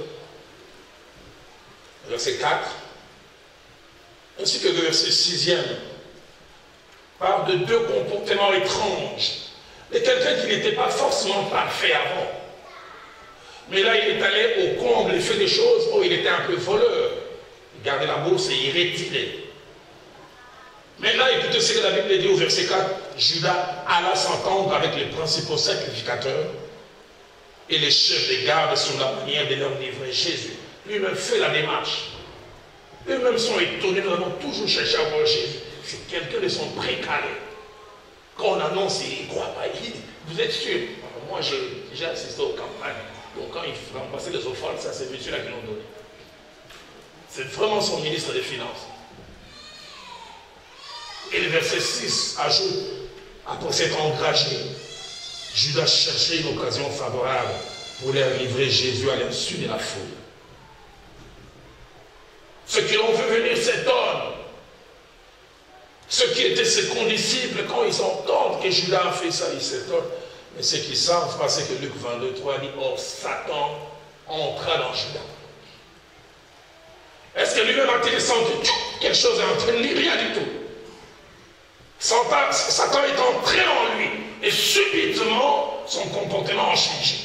verset 4, ainsi que le verset 6e, parle de 2 comportements étranges, de quelqu'un qui n'était pas forcément parfait avant. Mais là, il est allé au comble, il fait des choses. Oh, il était un peu voleur. Il gardait la bourse et il retirait. Maintenant, écoutez ce que la Bible dit au verset 4. Judas alla s'entendre avec les principaux sacrificateurs et les chefs des gardes sur la manière de leur livrer Jésus. Lui-même fait la démarche. Eux-mêmes sont étonnés, nous avons toujours cherché à voir Jésus. C'est quelqu'un de son précaré. Quand on annonce, il ne croit pas. Il dit, vous êtes sûr? Moi, j'ai assisté aux campagnes. Donc quand il remplaçait les offrandes, ça c'est monsieur là qui l'ont donné. C'est vraiment son ministre des Finances. Et le verset 6 ajoute, après s'être engagé, Judas cherchait une occasion favorable pour leur livrer Jésus à l'insu de la foule. Ceux qui l'ont vu venir s'étonnent. Ceux qui étaient ses condisciples, quand ils entendent que Judas a fait ça, ils s'étonnent. Mais ceux qui savent, parce que Luc 22, 3 dit, or Satan entra dans Judas. Est-ce que lui-même a-t-il senti quelque chose est en train de lire? Rien du tout. Satan est entré en lui et subitement son comportement a changé.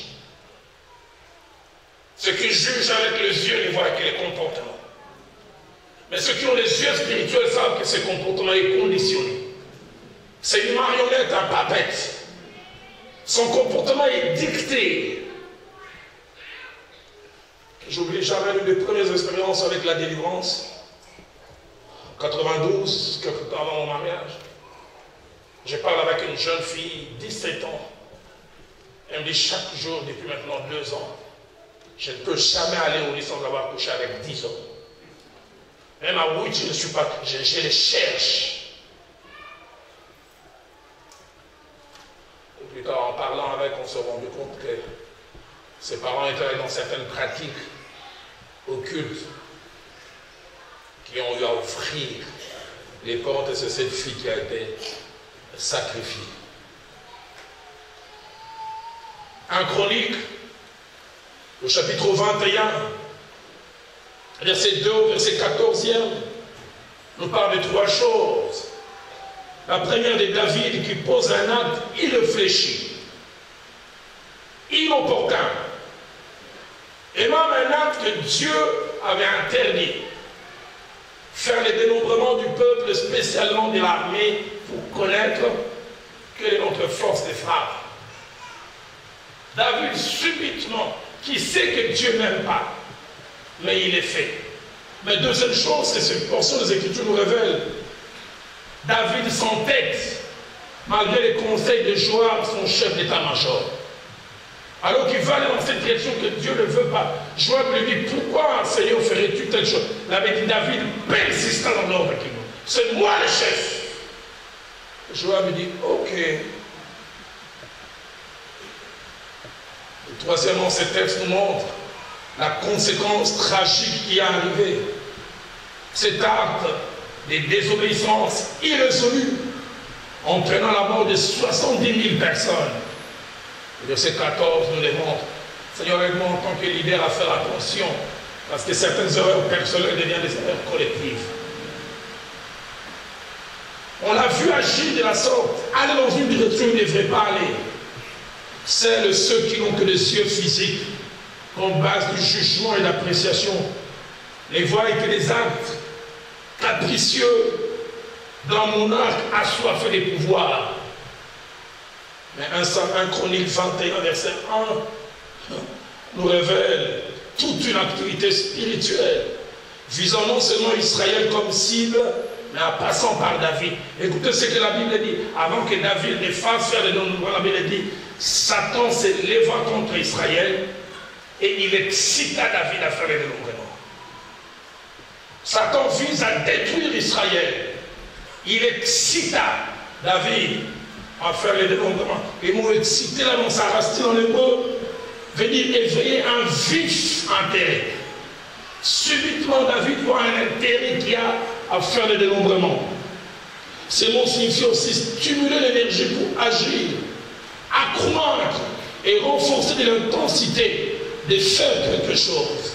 Ceux qui jugent avec les yeux ne voient que les comportements. Mais ceux qui ont les yeux spirituels savent que ce comportement est conditionné. C'est une marionnette, un papette. Son comportement est dicté. J'oublie jamais l'une des premières expériences avec la délivrance. En 92, quelque temps avant mon mariage. Je parle avec une jeune fille, 17 ans. Elle me dit chaque jour, depuis maintenant 2 ans, je ne peux jamais aller au lit sans avoir couché avec 10 hommes. Même à 8, je ne suis pas, je les cherche. Et plus tard, en parlant avec, on s'est rendu compte que ses parents étaient dans certaines pratiques occultes qui ont eu à offrir les portes, et c'est cette fille qui a été sacrifiée. Un Chronique, au chapitre 21, verset 2 au verset 14e, nous parle de 3 choses. La première de David qui pose un acte irréfléchi, inopportun, et même un acte que Dieu avait interdit. Faire le dénombrement du peuple, spécialement de l'armée, pour connaître quelle est notre force de frappe. David, subitement, qui sait que Dieu n'aime pas, mais il est fait. Mais deuxième chose, que cette portion des Écritures nous révèle, David s'entête, malgré les conseils de Joab, son chef d'état-major. Alors qu'il va aller dans cette direction que Dieu ne veut pas. Joab lui dit, pourquoi, Seigneur, ferais-tu telle chose? Il avait dit, David persista dans l'ordre qu'il veut. C'est moi le chef. Joab lui dit, ok. Et troisièmement, ce texte nous montre la conséquence tragique qui est arrivée. Cet acte de désobéissance irrésolue, entraînant la mort de 70 000 personnes. Le verset 14 nous démontre, Seigneur, aide-moi en tant que leader à faire attention, parce que certaines erreurs personnelles deviennent des erreurs collectives. On l'a vu agir de la sorte, aller dans une direction où il ne devrait pas aller. Celles ceux qui n'ont que des yeux physiques, comme base du jugement et d'appréciation, les voient que des actes capricieux d'un monarque assoiffé des pouvoirs. Mais 1 Chronique 21, verset 1, nous révèle toute une activité spirituelle visant non seulement Israël comme cible, mais en passant par David. Écoutez ce que la Bible dit. Avant que David ne fasse faire le dénombrement, la Bible dit, Satan s'éleva contre Israël et il excita David à faire le dénombrement. Satan vise à détruire Israël. Il excita David à faire le dénombrement. Et mot excité là dans sa racine dans l'hébreu veut dire éveiller un vif intérêt. Subitement David voit un intérêt qu'il y a à faire le dénombrement. Ces mots signifient aussi stimuler l'énergie pour agir, accroître et renforcer de l'intensité de faire quelque chose.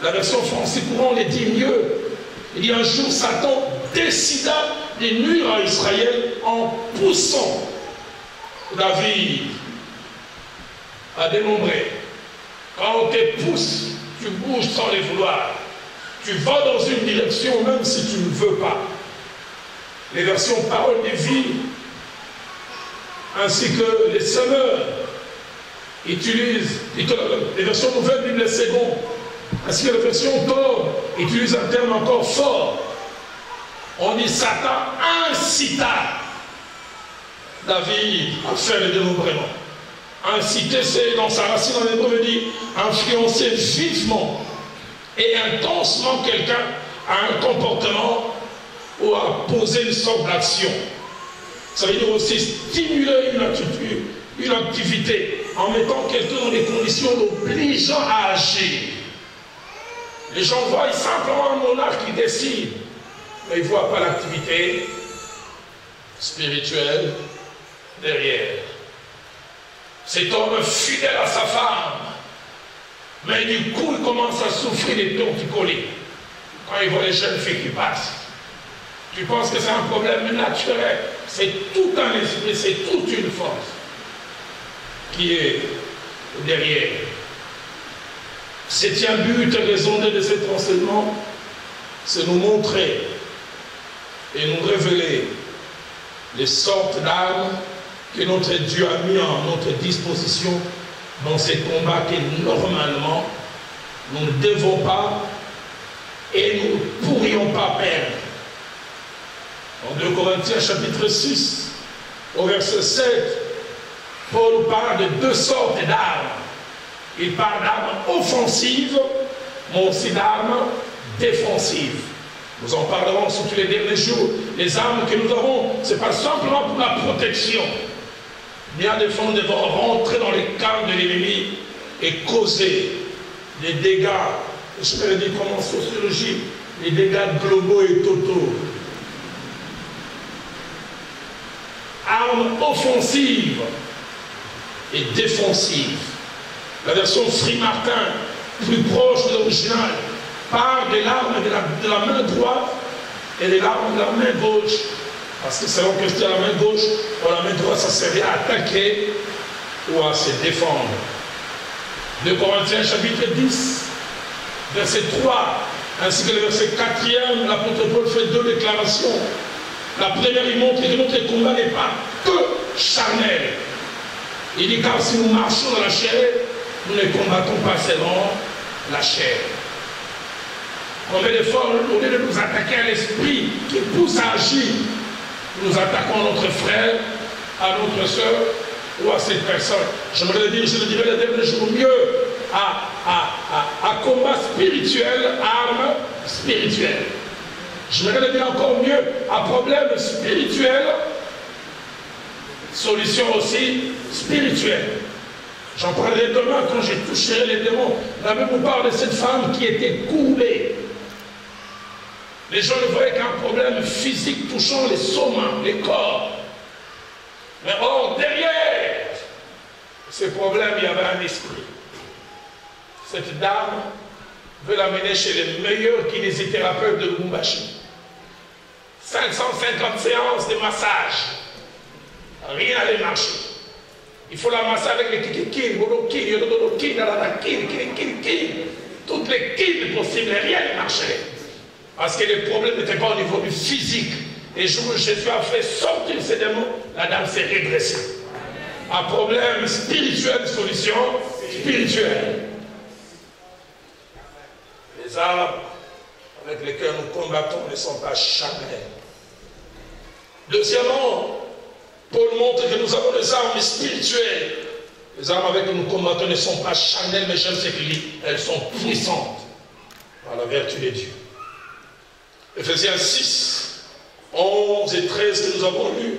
La version française courant les dit mieux. Il y a un jour, Satan décida de nuire à Israël en poussant David à dénombrer. Quand on te pousse, tu bouges sans les vouloir. Tu vas dans une direction même si tu ne veux pas. Les versions Parole de vie, ainsi que les semeurs, utilisent, les versions Nouvelle Bible Seconde, ainsi que les versions Thor, utilisent un terme encore fort. On dit Satan incita David à faire le dénombrement. Inciter, c'est dans sa racine en hébreu, veut dire influencer vivement et intensement quelqu'un à un comportement ou à poser une sorte d'action. Ça veut dire aussi stimuler une attitude, une activité, en mettant quelqu'un dans des conditions l'obligeant à agir. Les gens voient simplement un monarque qui décide, mais ils ne voient pas l'activité spirituelle derrière. Cet homme fidèle à sa femme, mais du coup il commence à souffrir des torticolis quand il voit les jeunes filles qui passent. Tu penses que c'est un problème naturel? C'est tout un esprit, c'est toute une force qui est derrière. Septième but et raison de cet enseignement, c'est nous montrer et nous révéler les sortes d'armes que notre Dieu a mis en notre disposition dans ces combats que normalement nous ne devons pas et nous ne pourrions pas perdre. En 2 Corinthiens chapitre 6, au verset 7, Paul parle de deux sortes d'armes. Il parle d'armes offensives, mais aussi d'armes défensives. Nous en parlerons sur tous les derniers jours. Les armes que nous avons, ce n'est pas simplement pour la protection. Bien des fois, nous devons rentrer dans les camps de l'ennemi et causer des dégâts, je me le dis comme en sociologie, les dégâts globaux et totaux. Armes offensives et défensives. La version Free Martin, plus proche de l'original, parle de l'arme de la main droite et de l'arme de la main gauche. Parce que selon que c'était la main gauche, ou la main droite, ça servait à attaquer ou à se défendre. 2 Corinthiens chapitre 10, verset 3, ainsi que le verset 4e, l'apôtre Paul fait deux déclarations. La première, il montre que notre combat n'est pas que charnel. Il dit car si nous marchons dans la chair, nous ne combattons pas seulement la chair. Combien de fois, au lieu de nous attaquer à l'esprit qui pousse à agir, nous attaquons à notre frère, à notre soeur ou à cette personne. J'aimerais le dire, je le dirai le dernier jour, mieux à combat spirituel, arme spirituelle. J'aimerais le dire encore mieux, à problème spirituel, solution aussi spirituelle. J'en parlerai demain quand j'ai touché les démons. La Bible nous parle de cette femme qui était courbée. Les gens ne voyaient qu'un problème physique touchant les sommes, les corps. Mais or, derrière ce problème, il y avait un esprit. Cette dame veut l'amener chez les meilleurs kinésithérapeutes de Lubumbashi. 550 séances de massage. Rien n'allait marcher. Il faut la masser avec les kikikines, toutes les kines possibles, rien ne marchait. Parce que le problème n'était pas au niveau du physique. Et le jour où Jésus a fait sortir ces démons, la dame s'est redressée. Un problème spirituel, solution spirituelle. Les armes avec lesquelles nous combattons ne sont pas charnelles. Deuxièmement, Paul montre que nous avons des armes spirituelles. Les armes avec lesquelles nous combattons ne sont pas charnelles, mais j'aime ce qu'il dit, elles sont puissantes par la vertu de Dieu. Ephésiens 6, 11 et 13 que nous avons lus,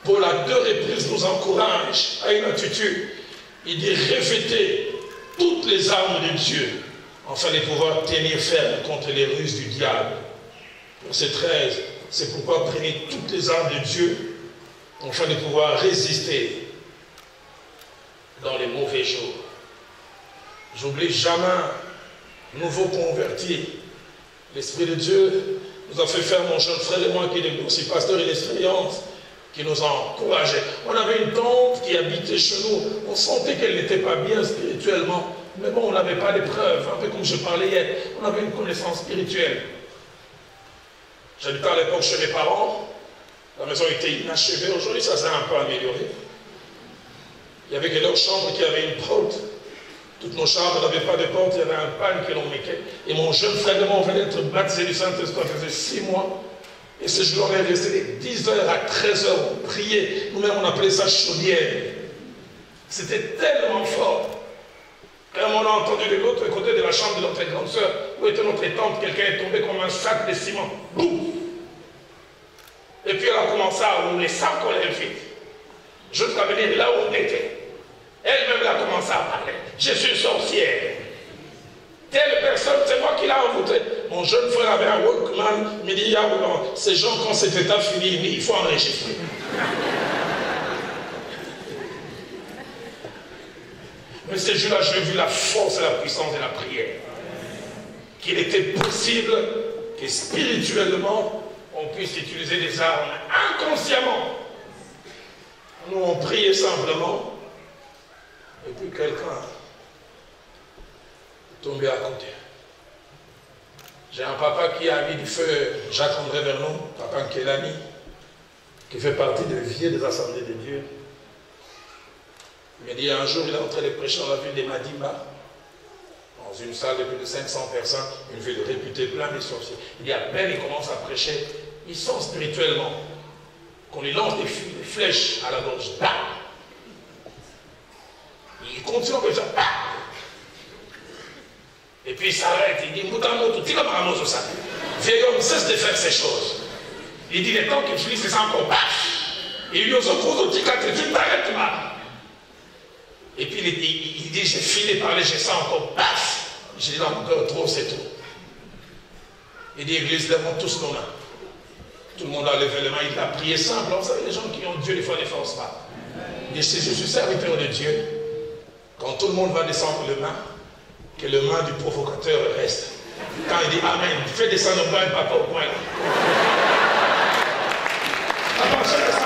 Paul à deux reprises nous encourage à une attitude. Il dit revêtez toutes les armes de Dieu afin de pouvoir tenir ferme contre les ruses du diable. Verset 13, c'est pourquoi prenez toutes les armes de Dieu afin de pouvoir résister dans les mauvais jours. J'oublie jamais, nouveau converti, l'Esprit de Dieu nous a fait faire, mon jeune frère et moi, qui est aussi pasteur et d'expérience, qui nous a encouragés. On avait une tante qui habitait chez nous, on sentait qu'elle n'était pas bien spirituellement, Mais bon, on n'avait pas de preuves, un peu comme je parlais hier, on avait une connaissance spirituelle. J'habitais à l'époque chez mes parents, la maison était inachevée, aujourd'hui ça s'est un peu amélioré. Il y avait que leur chambre qui avait une porte. Toutes nos chambres n'avaient pas de porte, il y avait un pan que l'on mettait. Et mon jeune frère de mon venait d'être baptisé du Saint-Esprit, ça faisait 6 mois. Et ce jour-là, on est resté de 10h à 13h, on priait. Nous-mêmes, on appelait ça chaudière. C'était tellement fort. Quand on a entendu de l'autre côté de la chambre de notre grande sœur, où était notre tante, quelqu'un est tombé comme un sac de ciment. Boum! Et puis elle a commencé à rouler sans colère vite. Jusqu'à venir là où on était. Elle-même a commencé à parler. Je suis sorcière. Telle personne, c'est moi qui l'ai envoûté. Mon jeune frère avait un Walkman. Il me dit, ces gens, quand cet état finit, il faut enregistrer. Mais ce jour-là, j'ai vu la force et la puissance de la prière. Qu'il était possible que spirituellement, on puisse utiliser des armes inconsciemment. Nous, on priait simplement. Et puis quelqu'un est tombé à côté. J'ai un papa qui a mis du feu, Jacques-André Vernon, papa Nkelani, qui fait partie des vieux des Assemblées de Dieu. Il m'a dit un jour, il est en train de prêcher dans la ville de Madimba, dans une salle de plus de 500 personnes, une ville réputée plein de sorciers. Il dit à peine il commence à prêcher, il sent spirituellement qu'on lui lance des flèches à la gorge. Bam! Il continue comme ça. Bam! Et puis il s'arrête, il dit, vieil homme, cesse de faire ces choses. Il dit, les temps que tu lis, c'est ça encore. Baf! Et il lui dit, tu t'arrêtes là. Et puis il dit, j'ai filé parler, j'ai ça encore. Baf! J'ai dit, dans mon cœur, trop, c'est tout. Il dit, église, lève tous nos mains. Tout le monde a levé les mains, il a prié simple. Vous savez, les gens qui ont Dieu, des fois, ne forcent pas. Il dit, si je suis serviteur de Dieu, quand tout le monde va descendre les mains, que le main du provocateur reste. Quand il dit Amen, fais descendre le main, papa au point là. Attention, descendre.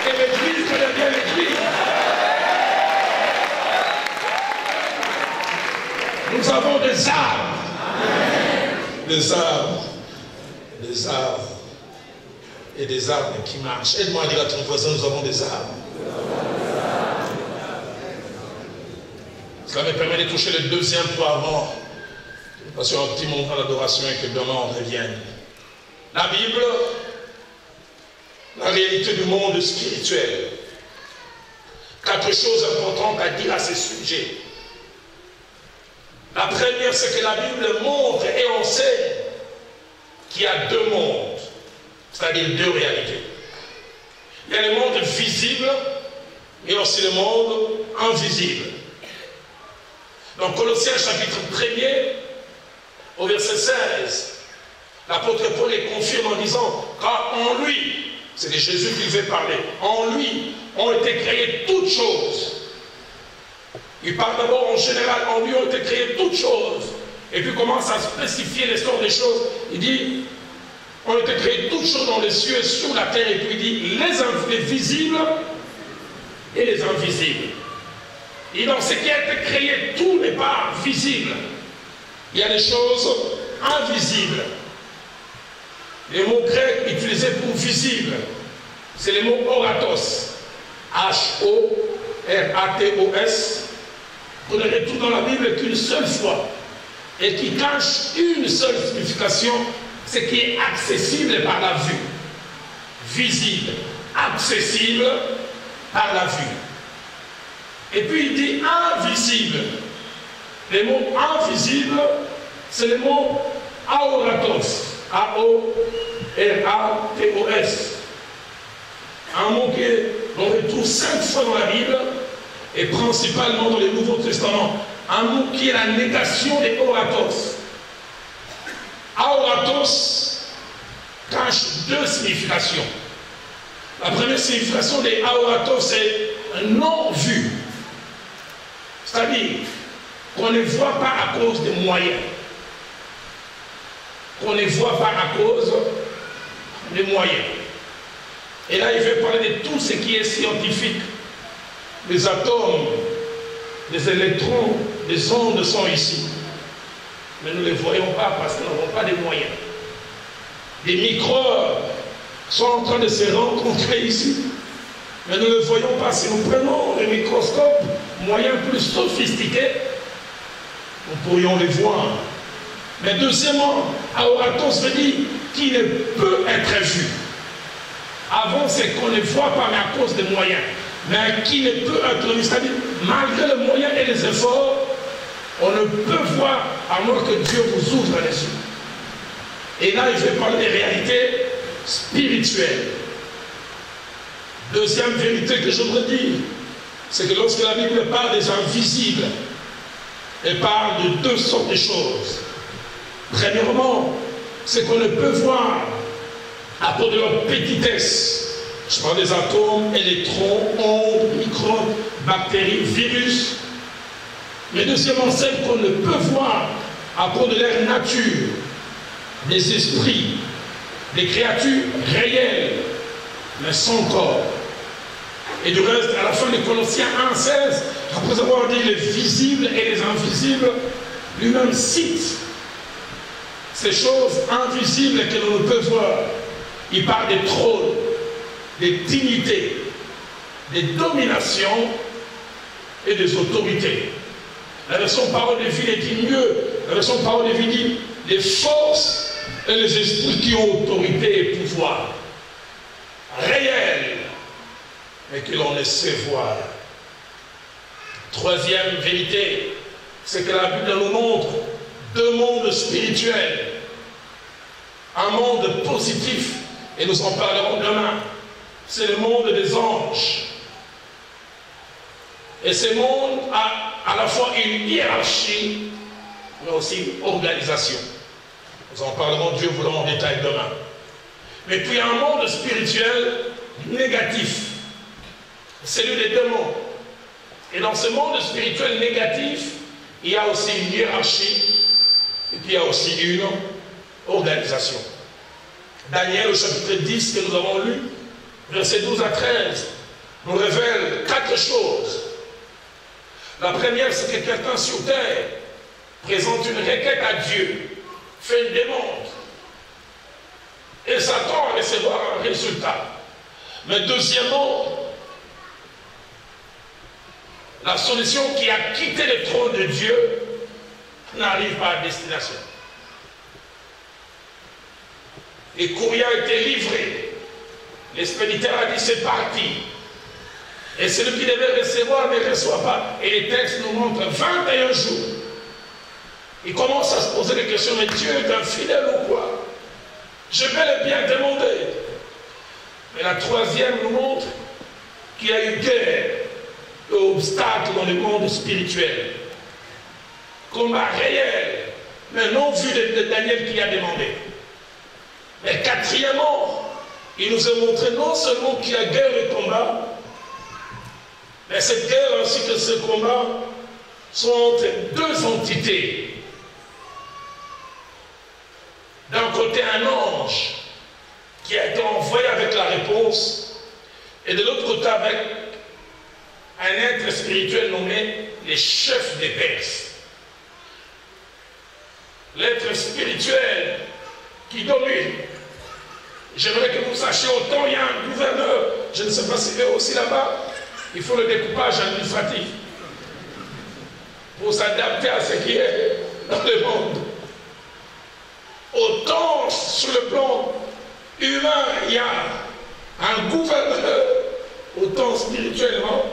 Et l'église, connaît bien l'église. Nous avons des armes. Des armes. Des armes. Et des armes qui marchent. Aide-moi à dire à ton voisin, nous avons des armes. Cela me permet de toucher le deuxième point avant. Parce qu'un petit moment d'adoration et que demain on revienne. La Bible, la réalité du monde spirituel. 4 choses importantes à dire à ce sujet. La première, c'est que la Bible montre et enseigne qu'il y a 2 mondes, c'est-à-dire 2 réalités. Il y a le monde visible et aussi le monde invisible. Dans Colossiens chapitre 1er, au verset 16, l'apôtre Paul les confirme en disant, car en lui, c'est de Jésus qu'il veut parler, en lui ont été créées toutes choses. Il parle d'abord en général, en lui ont été créées toutes choses. Et puis commence à spécifier les sortes des choses. Il dit, ont été créées toutes choses dans les cieux et sur la terre. Et puis il dit, les visibles et les invisibles. Et dans ce qui a été créé, tout n'est pas visible. Il y a des choses invisibles. Les mots grecs utilisés pour visible, c'est les mots oratos. H-O-R-A-T-O-S. Vous n'avez tout dans la Bible qu'une seule fois. Et qui cache une seule signification, c'est qui est accessible par la vue. Visible, accessible par la vue. Et puis il dit invisible. Les mots invisibles, c'est les mots aoratos. A-O-R-A-T-O-S. Un mot qu'on retrouve 5 fois dans la Bible et principalement dans le Nouveau Testament. Un mot qui est la négation des oratos. Aoratos cache 2 significations. La première signification des aoratos, c'est non-vu. C'est-à-dire qu'on ne voit pas à cause des moyens. Qu'on ne voit pas à cause des moyens. Et là, il veut parler de tout ce qui est scientifique. Les atomes, des électrons, des ondes sont ici. Mais nous ne les voyons pas parce que nous n'avons pas de moyens. Des microbes sont en train de se rencontrer ici. Mais nous ne le voyons pas. Si nous prenons les microscopes, moyens plus sophistiqués, nous pourrions les voir. Mais deuxièmement, aoratos veut dire qui ne peut être vu. Avant, c'est qu'on ne voit pas, mais à cause des moyens. Mais qui ne peut être vu, c'est-à-dire, malgré les moyens et les efforts, on ne peut voir à moins que Dieu vous ouvre les yeux. Et là, je vais parler des réalités spirituelles. Deuxième vérité que je voudrais dire, c'est que lorsque la Bible parle des invisibles, elle parle de deux sortes de choses. Premièrement, c'est qu'on ne peut voir à cause de leur petitesse. Je parle des atomes, électrons, ondes, microbes, bactéries, virus. Mais deuxièmement, celle qu'on ne peut voir à cause de leur nature, des esprits, des créatures réelles, mais sans corps. Et du reste, à la fin de Colossiens 1,16, après avoir dit les visibles et les invisibles, lui-même cite ces choses invisibles que l'on ne peut voir. Il parle des trônes, des dignités, des dominations et des autorités. La version parole de vie dit mieux. La version parole de vie dit les forces et les esprits qui ont autorité et pouvoir réels, mais que l'on ne sait voir. Troisième vérité, c'est que la Bible nous montre deux mondes spirituels. Un monde positif, et nous en parlerons demain, c'est le monde des anges. Et ce monde a à la fois une hiérarchie, mais aussi une organisation. Nous en parlerons, Dieu voulant, en détail demain. Mais puis un monde spirituel négatif, celui des démons. Et dans ce monde spirituel négatif, il y a aussi une hiérarchie, et puis il y a aussi une organisation. Daniel, au chapitre 10 que nous avons lu, versets 12 à 13, nous révèle quatre choses. La première, c'est que quelqu'un sur terre présente une requête à Dieu, fait une demande, et s'attend à recevoir un résultat. Mais deuxièmement, la solution qui a quitté le trône de Dieu n'arrive pas à destination. Les courriers ont été livrés. L'expéditeur a dit c'est parti. Et celui qui devait recevoir ne reçoit pas. Et les textes nous montrent 21 jours. Il commence à se poser des questions, mais Dieu est infidèle ou quoi? Je vais le bien demander. Mais la troisième nous montre qu'il y a eu guerre et obstacle dans le monde spirituel. Combat réel, mais non vu de Daniel qui a demandé. Mais quatrièmement, il nous a montré non seulement qu'il y a guerre et combat, mais cette guerre ainsi que ce combat sont entre deux entités. D'un côté, un ange qui a été envoyé avec la réponse, et de l'autre côté, avec un être spirituel nommé les chefs des Perses. L'être spirituel qui domine. J'aimerais que vous sachiez, autant il y a un gouverneur, je ne sais pas si eux aussi là-bas, il faut le découpage administratif pour s'adapter à ce qui est dans le monde. Autant sur le plan humain, il y a un gouverneur, autant spirituellement,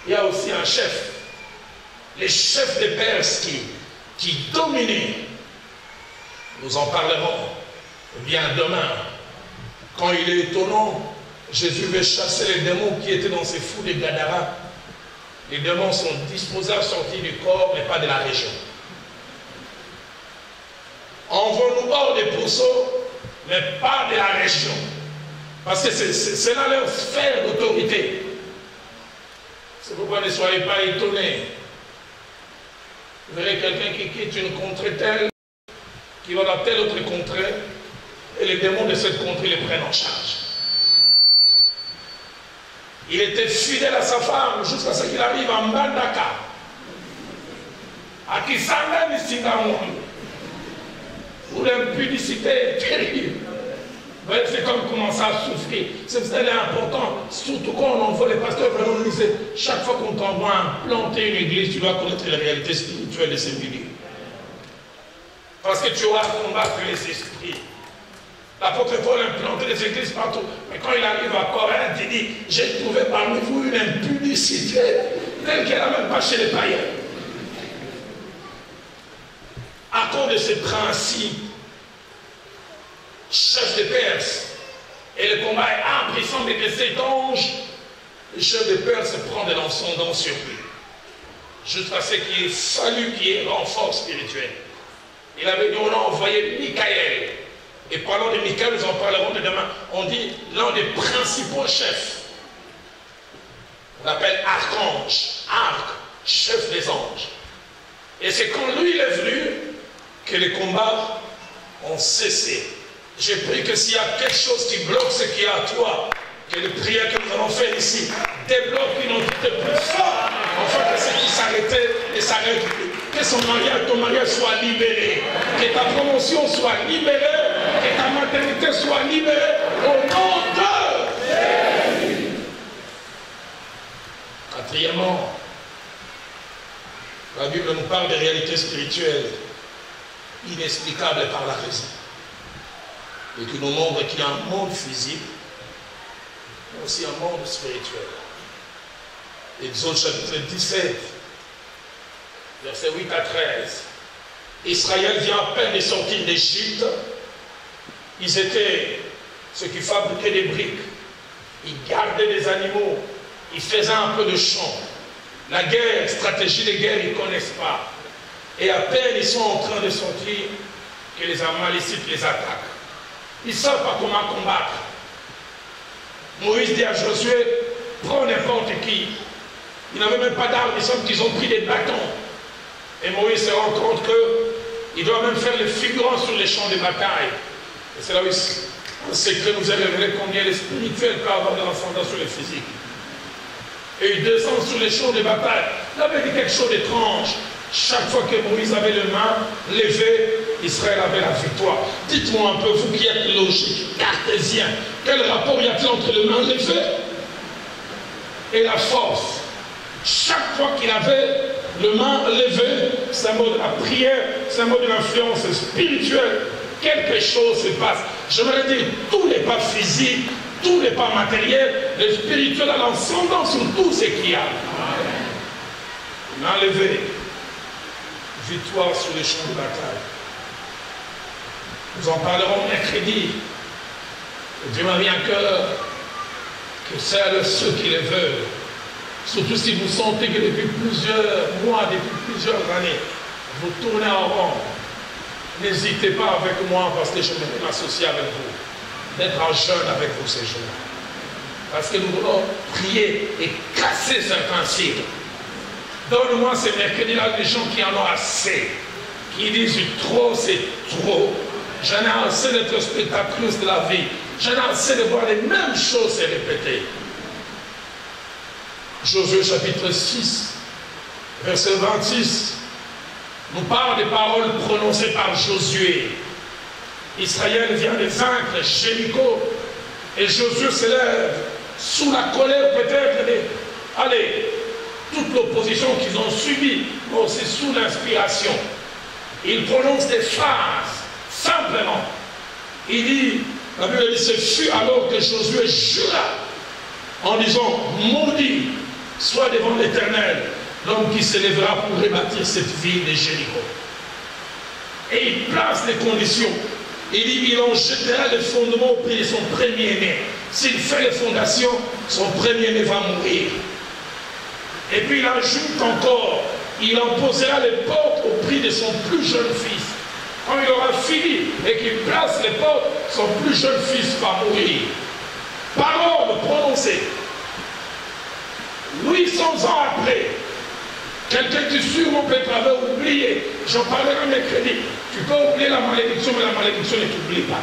il y a aussi un chef. Les chefs des Perses qui dominaient. Nous en parlerons bien demain. Quand il est étonnant, Jésus veut chasser les démons qui étaient dans ces fous de Gadara. Les démons sont disposés à sortir du corps, mais pas de la région. Envoie-nous hors des pourceaux, mais pas de la région. Parce que c'est là leur sphère d'autorité. C'est pourquoi ne soyez pas étonnés. Vous verrez quelqu'un qui quitte une contrée telle, qui va dans telle autre contrée, et les démons de cette contrée les prennent en charge. Il était fidèle à sa femme jusqu'à ce qu'il arrive à Mbandaka, À qui ça même ici dans le monde. Pour l'impudicité terrible. C'est comme commencer à souffrir. C'est important, surtout quand on envoie les pasteurs, vraiment, chaque fois qu'on t'envoie planter une église, tu dois connaître les réalités spirituelles de ces milieux. Parce que tu auras à combattre les esprits. L'apôtre Paul a implanté des églises partout. Mais quand il arrive à Corinthe, il dit, j'ai trouvé parmi vous une impudicité telle qu'elle n'a même pas chez les païens. À cause de ces principes, chef de Perse, et le combat est âpre, il semble que cet ange, le chef de Perse prend de l'encendant sur lui. Jusqu'à ce qu'il ait fallu qu'il y ait renfort spirituel. Il avait dit, on a envoyé Michael. Et parlant de Michael, nous en parlerons de demain. On dit l'un des principaux chefs. On l'appelle archange, arc, chef des anges. Et c'est quand lui il est venu que les combats ont cessé. J'ai pris que s'il y a quelque chose qui bloque ce qui est à toi, que les prières que nous allons faire ici débloquent une entité plus forte, afin que ce qui s'arrêtait ne s'arrête plus. Que ton mariage soit libéré, que ta promotion soit libérée, que ta maternité soit libérée au nom de Jésus. Quatrièmement, la Bible nous parle des réalités spirituelles inexplicables par la raison. Et qui nous montre qu'il y a un monde physique, mais aussi un monde spirituel. Exode chapitre 17, versets 8 à 13. Israël vient à peine de sortir d'Égypte. Ils étaient ceux qui fabriquaient des briques. Ils gardaient des animaux. Ils faisaient un peu de champ. La guerre, stratégie de guerre, ils ne connaissent pas. Et à peine ils sont en train de sortir que les Amalécites les attaquent. Ils ne savent pas comment combattre. Moïse dit à Josué, prends n'importe qui. Ils n'avaient même pas d'armes, il semble qu'ils ont pris des bâtons. Et Moïse se rend compte qu'il doit même faire les figurants sur les champs de bataille. Et c'est là où un secret nous a révélé combien les spirituels peuvent avoir de l'ascendant sur les physiques. Et il descend sur les champs de bataille. Il avait dit quelque chose d'étrange. Chaque fois que Moïse avait les mains levées, Israël avait la victoire. Dites-moi un peu, vous qui êtes logique, cartésien, quel rapport y a-t-il entre les mains levées et la force? Chaque fois qu'il avait les mains levées, c'est un mot de la prière, c'est un mot de l'influence spirituelle. Quelque chose se passe. Je me dire, tout n'est pas physique, tout n'est pas matériel, le spirituel a l'ascendant sur tout ce qu'il y a. Mains levées. Victoire sur les champs de bataille. Nous en parlerons mercredi. Dieu m'a mis à cœur que celles ceux qui le veulent, surtout si vous sentez que depuis plusieurs mois, depuis plusieurs années, vous tournez en rond, n'hésitez pas avec moi parce que je vais m'associer avec vous, d'être en jeûne avec vous ces jours. Parce que nous voulons prier et casser certains cycles. Donne-moi ces mercredis-là des gens qui en ont assez, qui disent trop, c'est trop. J'en ai assez d'être spectatrice de la vie. J'en ai assez de voir les mêmes choses se répéter. Josué chapitre 6, verset 26, nous parle des paroles prononcées par Josué. Israël vient de vaincre Jéricho et Josué se lève sous la colère peut-être de... Allez, toute l'opposition qu'ils ont subie, mais aussi sous l'inspiration. Il prononce des phrases, simplement. Il dit, la Bible dit, ce fut alors que Josué jura, en disant, maudit soit devant l'Éternel, l'homme qui se lèvera pour rebâtir cette ville de Jéricho. Et il place les conditions. Il dit, il en jettera les fondements au prix de son premier-né. S'il fait les fondations, son premier-né va mourir. Et puis il ajoute encore, il en posera les portes au prix de son plus jeune fils. Quand il aura fini et qu'il place les portes, son plus jeune fils va mourir. Parole prononcée. 800 ans après, quelqu'un qui sûrement peut-être avait oublié, j'en parlerai mercredi, tu peux oublier la malédiction, mais la malédiction ne t'oublie pas.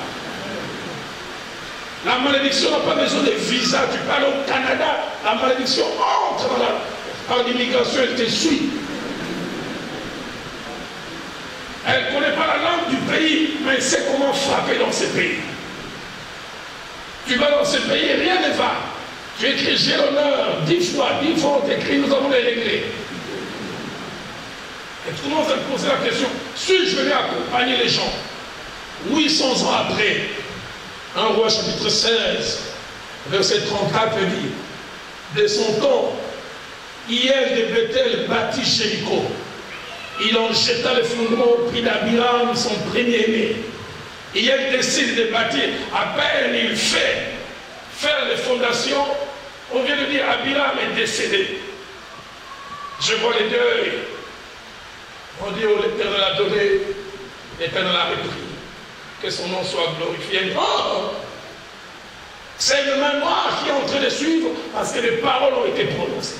La malédiction n'a pas besoin de visa, tu parles au Canada, la malédiction entre dans la... Par l'immigration, elle te suit. Elle ne connaît pas la langue du pays, mais elle sait comment frapper dans ce pays. Tu vas dans ce pays, rien ne va. Tu écris j'ai l'honneur, 10 fois, 10 fois on t'écrit, nous avons les réglés. Et tu commences à te poser la question, suis-je venu accompagner les gens? 800 ans après, 1 Roi chapitre 16, verset 34 dit, de son temps, Hiel de Bethel bâtit Jéricho. Il en jeta le fondement au prix d'Abiram, son premier-né. Hiel décide de bâtir. À peine il fait faire les fondations, on vient de dire Abiram est décédé. Je vois les deuils. On dit oh, l'Éternel a donné, l'Éternel a repris. Que son nom soit glorifié. Oh, c'est une main noire qui est en train de suivre parce que les paroles ont été prononcées.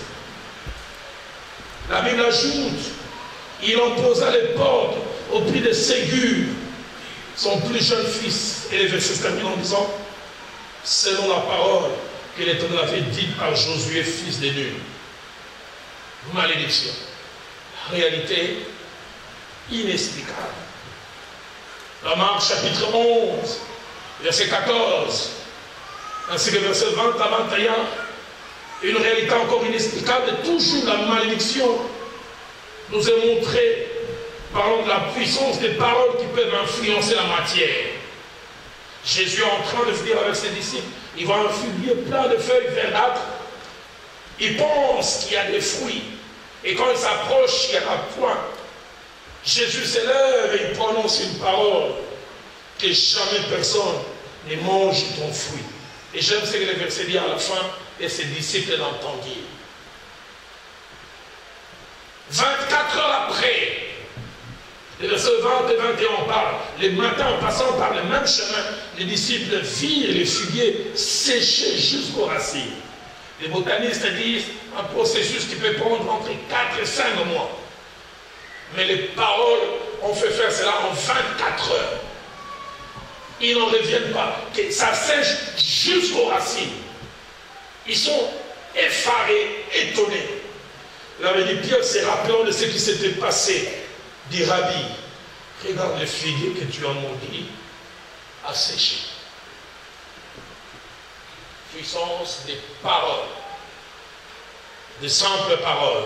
La Bible ajoute, il en posa les portes au prix de Ségur, son plus jeune fils. Et les versets se terminent en disant, selon la parole que l'Éternel avait dite par Josué, fils de Nun. Malédiction. Réalité inexplicable. La Marc chapitre 11, verset 14, ainsi que verset 20 à 21, une réalité encore inexplicable, toujours la malédiction nous est montrée, parlant de la puissance des paroles qui peuvent influencer la matière. Jésus est en train de venir avec ses disciples, il voit un figuier plein de feuilles verdâtres, il pense qu'il y a des fruits, et quand il s'approche, il n'y en a point. Jésus s'élève et il prononce une parole, que jamais personne ne mange ton fruit. Et j'aime ce que le verset dit à la fin, et ses disciples l'entendirent. 24 heures après, les versets 20 et 21 parlent, les matins en passant par le même chemin, les disciples virent les figuiers séchés jusqu'aux racines. Les botanistes disent un processus qui peut prendre entre 4 et 5 mois. Mais les paroles ont fait faire cela en 24 heures. Ils n'en reviennent pas. Ça sèche jusqu'aux racines. Ils sont effarés, étonnés. Là, dit Pierre s'est rappelant de ce qui s'était passé. Dit Rabbi, regarde le figuier que tu as maudit à sécher. Puissance des paroles, des simples paroles.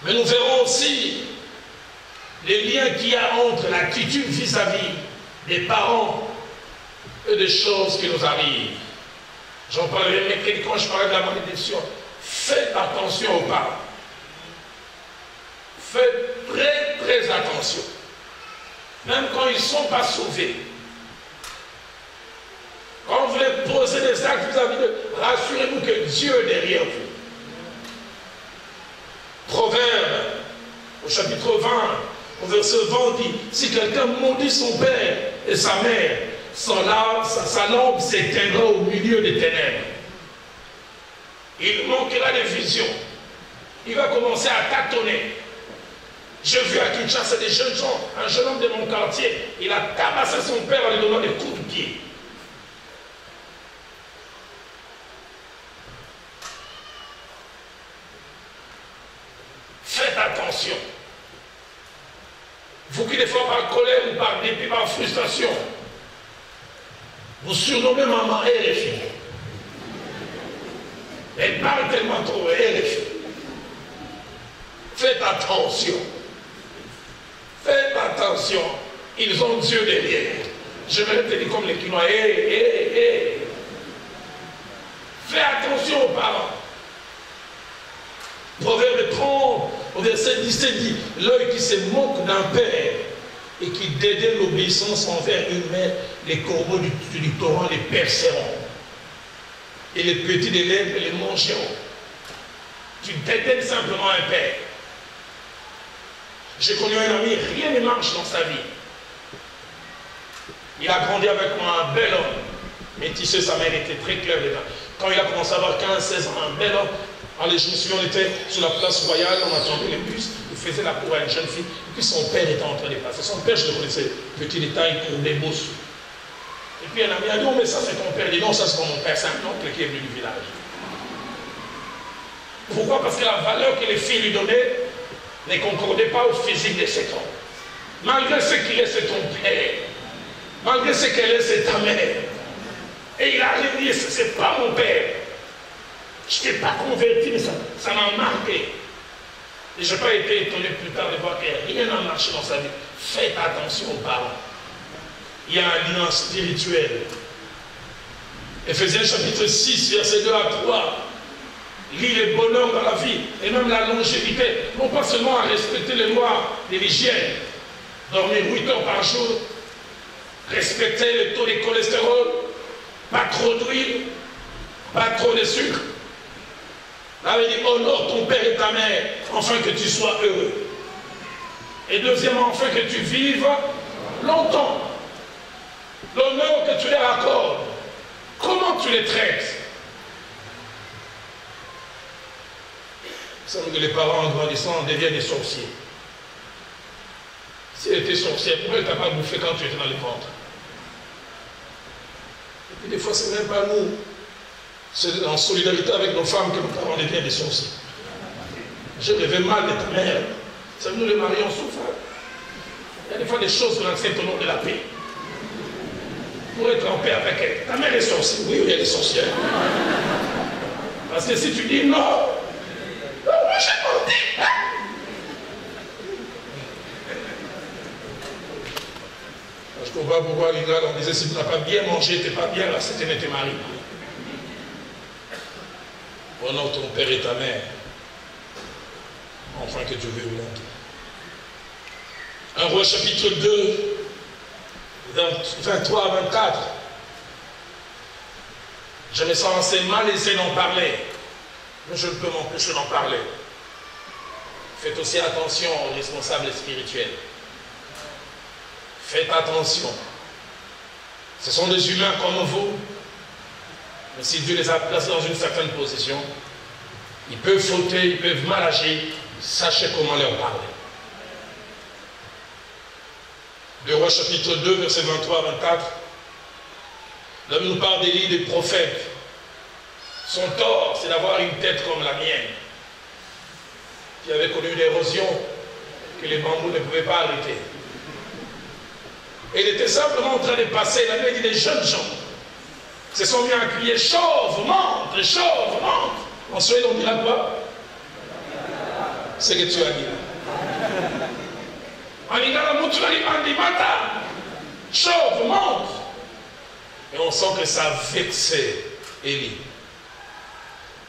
Mais nous verrons aussi les liens qu'il y a entre l'attitude vis-à-vis des parents et des choses qui nous arrivent. J'en parlerai mercredi quand je parlais de la malédiction. Faites attention aux parents. Faites très très attention. Même quand ils ne sont pas sauvés. Quand vous voulez poser des actes vis-à-vis d'eux, rassurez-vous que Dieu est derrière vous. Proverbe, au chapitre 20, au verset 20, dit, si quelqu'un maudit son père et sa mère, sa lampe s'éteindra au milieu des ténèbres. Il manquera de vision. Il va commencer à tâtonner. J'ai vu à Kinshasa des jeunes gens, un jeune homme de mon quartier, il a tabassé son père en lui donnant des coups de pied. Faites attention. Vous qui des fois par colère ou par dépit, par frustration, vous surnommez maman RFI. Elle parle tellement trop RFI. Faites attention. Faites attention. Ils ont Dieu derrière. Je vais te dire comme les Quinois. Faites attention aux parents. Proverbe 30, au verset 17 dit, l'œil qui se moque d'un père et qui dédaigne l'obéissance envers une mère, les corbeaux du torrent les perceront. Et les petits des lèvres les mangeront. Tu dédaignes simplement un père. J'ai connu un ami, rien ne marche dans sa vie. Il a grandi avec moi, un bel homme. Métissé, sa mère était très claire dedans. Quand il a commencé à avoir 15-16 ans, un bel homme. Allez, je me souviens, on était sur la place royale, on attendait les bus, il faisait la cour à une jeune fille, et puis son père était en train de passer. Son père, je le connaissais, petit détail, il courait bousses. Et puis un ami a dit, oh mais ça c'est ton père. Il dit, non, ça c'est pas mon père, c'est un oncle qui est venu du village. Pourquoi? Parce que la valeur que les filles lui donnaient ne concordait pas au physique de cet homme. Malgré ce qu'il est, c'est ton père. Malgré ce qu'elle est, c'est ta mère. Et il a dit, ce n'est pas mon père. Je ne t'ai pas converti, mais ça m'a marqué. Et je n'ai pas été étonné plus tard de voir que rien n'a marché dans sa vie. Faites attention aux parents. Il y a un lien spirituel. Éphésiens chapitre 6, verset 2 à 3. Lis le bonheur dans la vie et même la longévité. Non pas seulement à respecter les lois de l'hygiène. Dormir 8 heures par jour. Respecter le taux de cholestérol. Pas trop d'huile. Pas trop de sucre. Là, il dit, honore ton père et ta mère, afin que tu sois heureux. Et deuxièmement, afin que tu vives longtemps. L'honneur que tu leur accordes, comment tu les traites? Vous savez que les parents, en grandissant, deviennent des sorciers. Si elle était sorcière, pourquoi elle ne t'a pas bouffé quand tu étais dans le ventre? Et puis des fois, ce n'est même pas nous. C'est en solidarité avec nos femmes que nos parents deviennent des sorciers. Je rêvais mal de ta mère. Vous savez, nous les maris, on souffre. Il y a des fois des choses qu'on accepte au nom de la paix. Pour être en paix avec elle. Ta mère est sorcière. Oui, elle est sorcière. Parce que si tu dis non, moi j'ai menti. Je ne comprends pas pourquoi les gars, on disait si tu n'as pas bien mangé, tu n'es pas bien là, c'était tes maris. Honore ton père et ta mère, enfin que Dieu vive longtemps. 1 Roi chapitre 2, 23 à 24. Je me sens assez malaisé d'en parler, mais je ne peux m'empêcher d'en parler. Faites aussi attention aux responsables spirituels. Faites attention. Ce sont des humains comme vous. Mais si Dieu les a placés dans une certaine position, ils peuvent fauter, ils peuvent mal agir. Sachez comment leur parler. 2 Rois chapitre 2, versets 23 à 24. L'homme nous parle des livres des prophètes. Son tort, c'est d'avoir une tête comme la mienne, qui avait connu une érosion que les bambous ne pouvaient pas arrêter. Et il était simplement en train de passer, il avait dit des jeunes gens se sont mis à crier chauve, monte, chauve, monte. En Suède, on dira quoi? C'est que tu as dit. En Igala, tu l'as dit, Mandimata, chauve, monte. Et on sent que ça vexait Élie.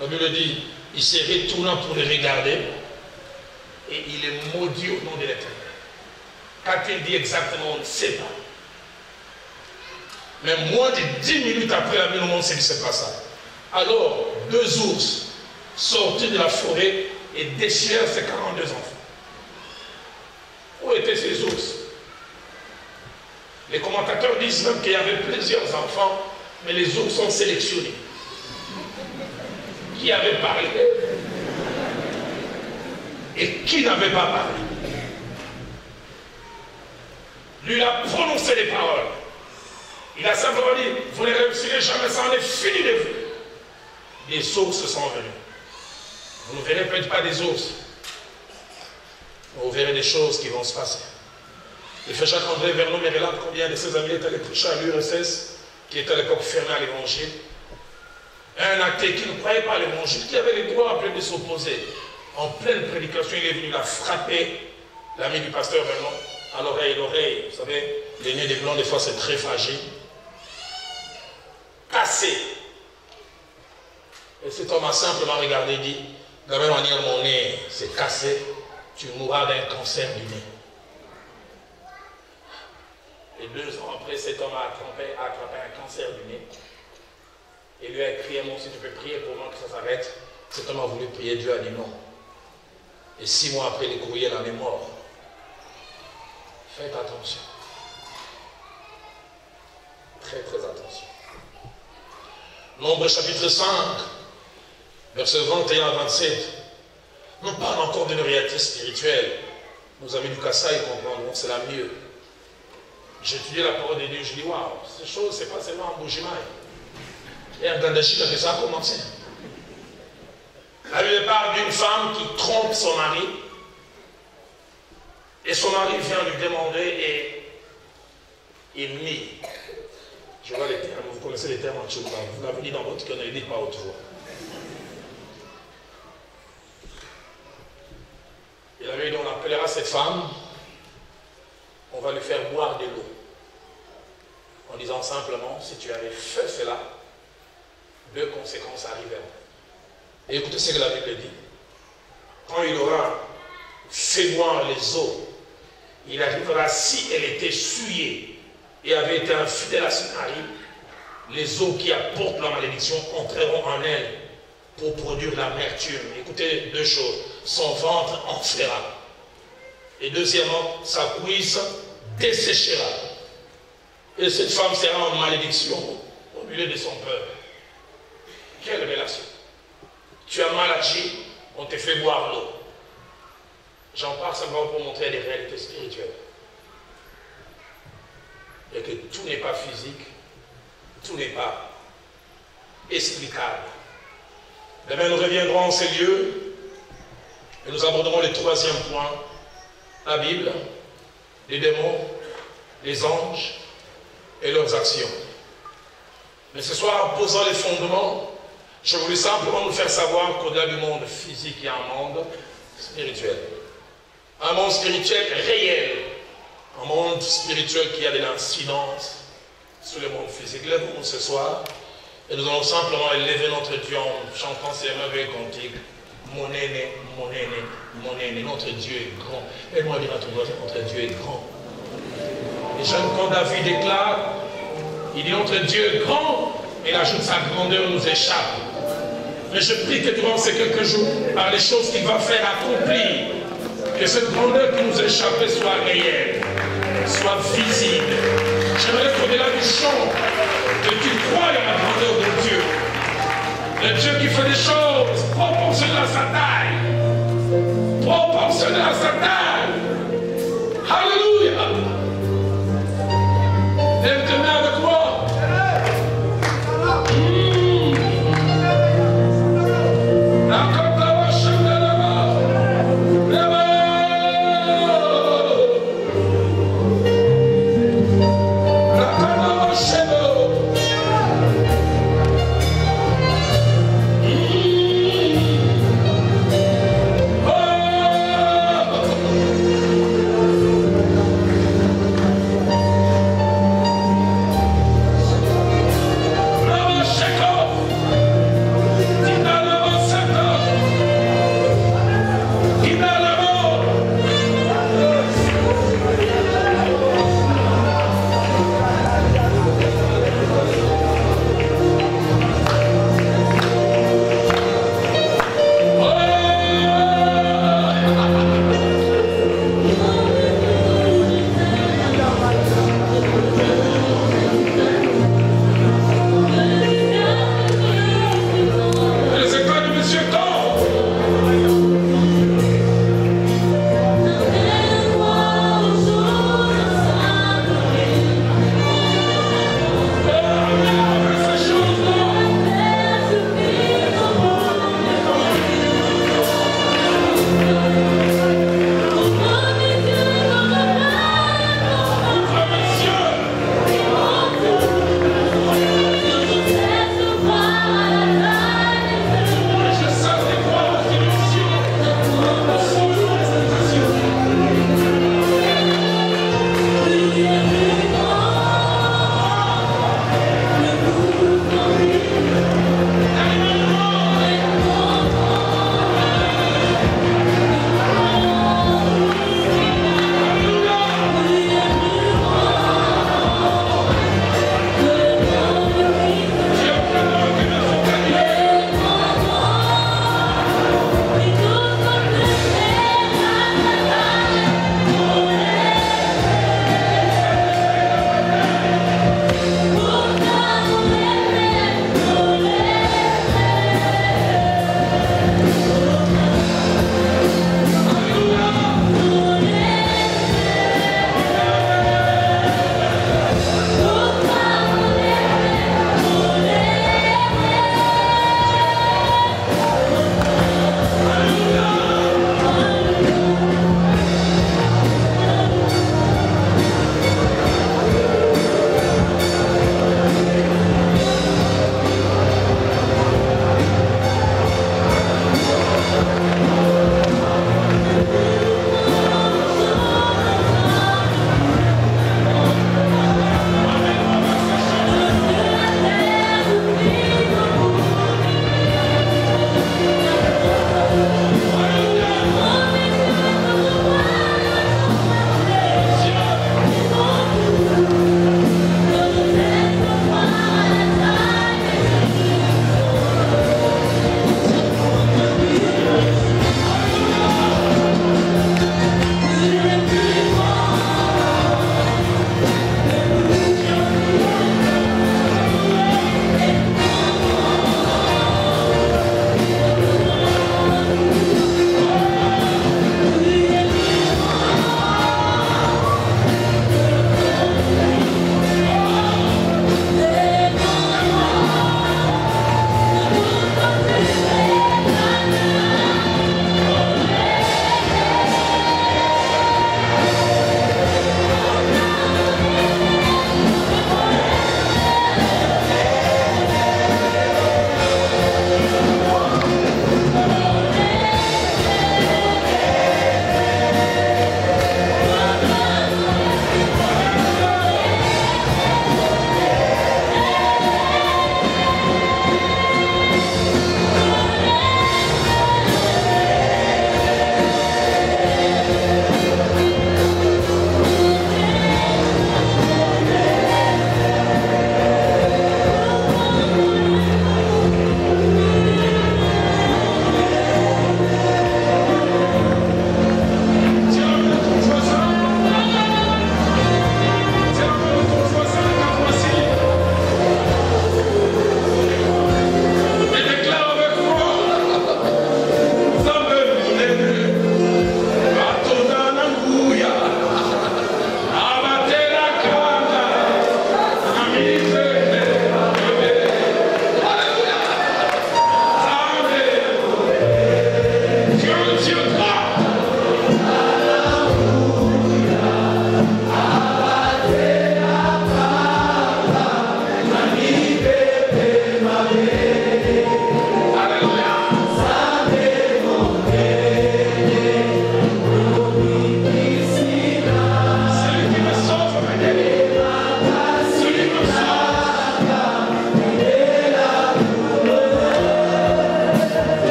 La Bible dit, il s'est retourné pour le regarder et il est maudit au nom de l'Éternel. Qu'a-t-il dit exactement? On ne sait pas. Mais moins de 10 minutes après la nuit, on sait que c'est pas ça. Alors, 2 ours sortis de la forêt et déchirèrent ses 42 enfants. Où étaient ces ours? Les commentateurs disent même qu'il y avait plusieurs enfants, mais les ours sont sélectionnés. Qui avait parlé et qui n'avait pas parlé? Lui, il a prononcé les paroles. Il a simplement dit, vous ne réussirez jamais, ça en est fini de vous. Les ours sont venus. Vous ne verrez peut-être pas des ours, mais vous verrez des choses qui vont se passer. Le frère Jacques-André Vernon me relate combien de ses amis étaient allés prêcher à l'URSS, qui était à l'époque fermé à l'évangile. Un athée qui ne croyait pas à l'évangile, qui avait le droit de s'opposer. En pleine prédication, il est venu la frapper, l'ami du pasteur Vernon, à l'oreille. Vous savez, les nez des blancs, des fois, c'est très fragile. Cassé. Et cet homme a simplement regardé et dit, de la même manière, mon nez s'est cassé, tu mourras d'un cancer du nez. Et 2 ans après, cet homme a attrapé un cancer du nez. Et lui a crié, moi, si tu peux prier pour moi que ça s'arrête. Cet homme a voulu prier, Dieu a dit non. Et 6 mois après, le courrier en est mort. Faites attention. Très, très attention. Nombre chapitre 5, versets 21 à 27. On parle encore d'une réalité spirituelle. Nos amis du Kassa, ils comprendront, c'est la mieux. J'ai étudié la parole de Dieu, je dis, waouh, ces choses, c'est pas seulement en Bougimaï. Et en Gandachika que ça a commencé. La Bible parle d'une femme qui trompe son mari. Et son mari vient lui demander et il nie. Je vois les termes, vous connaissez les termes en tchouba. Vous l'avez dit dans votre cœur, ne les dites pas haute voix. Il avait dit, on appellera cette femme, on va lui faire boire de l'eau. En disant simplement, si tu avais fait cela, 2 conséquences arriveront. Et écoutez ce que la Bible dit. Quand il aura fait boire les eaux, il arrivera, si elle était souillée et avait été infidèle à son mari, les eaux qui apportent la malédiction entreront en elle pour produire l'amertume. Écoutez 2 choses. Son ventre enflera. Et deuxièmement, sa cuisse desséchera. Et cette femme sera en malédiction au milieu de son peuple. Quelle révélation. Tu as mal agi, on te fait boire l'eau. J'en parle simplement pour montrer des réalités spirituelles. Et que tout n'est pas physique, tout n'est pas explicable. Demain, nous reviendrons en ces lieux et nous aborderons le 3e point, la Bible, les démons, les anges et leurs actions. Mais ce soir, en posant les fondements, je voulais simplement nous faire savoir qu'au-delà du monde physique, il y a un monde spirituel. Un monde spirituel réel. Un monde spirituel qui a de l'incidence sur le monde physique. Lève-nous ce soir et nous allons simplement élever notre Dieu en chantant ces merveilleux cantiques. Mon aîné, mon aîné, mon aîné. Notre Dieu est grand. Aide-moi à dire à ton voisin, notre Dieu est grand. Et j'aime quand David déclare, il dit notre Dieu est grand, et il ajoute sa grandeur nous échappe. Mais je prie que durant ces quelques jours, par les choses qu'il va faire accomplir, que cette grandeur qui nous échappe soit réelle, soit visible. J'aimerais qu'au-delà du chant, que tu crois à la grandeur de Dieu. Le Dieu qui fait des choses proportionnelles à sa taille. Proportionnelles à sa taille. Alléluia. Lève tes mains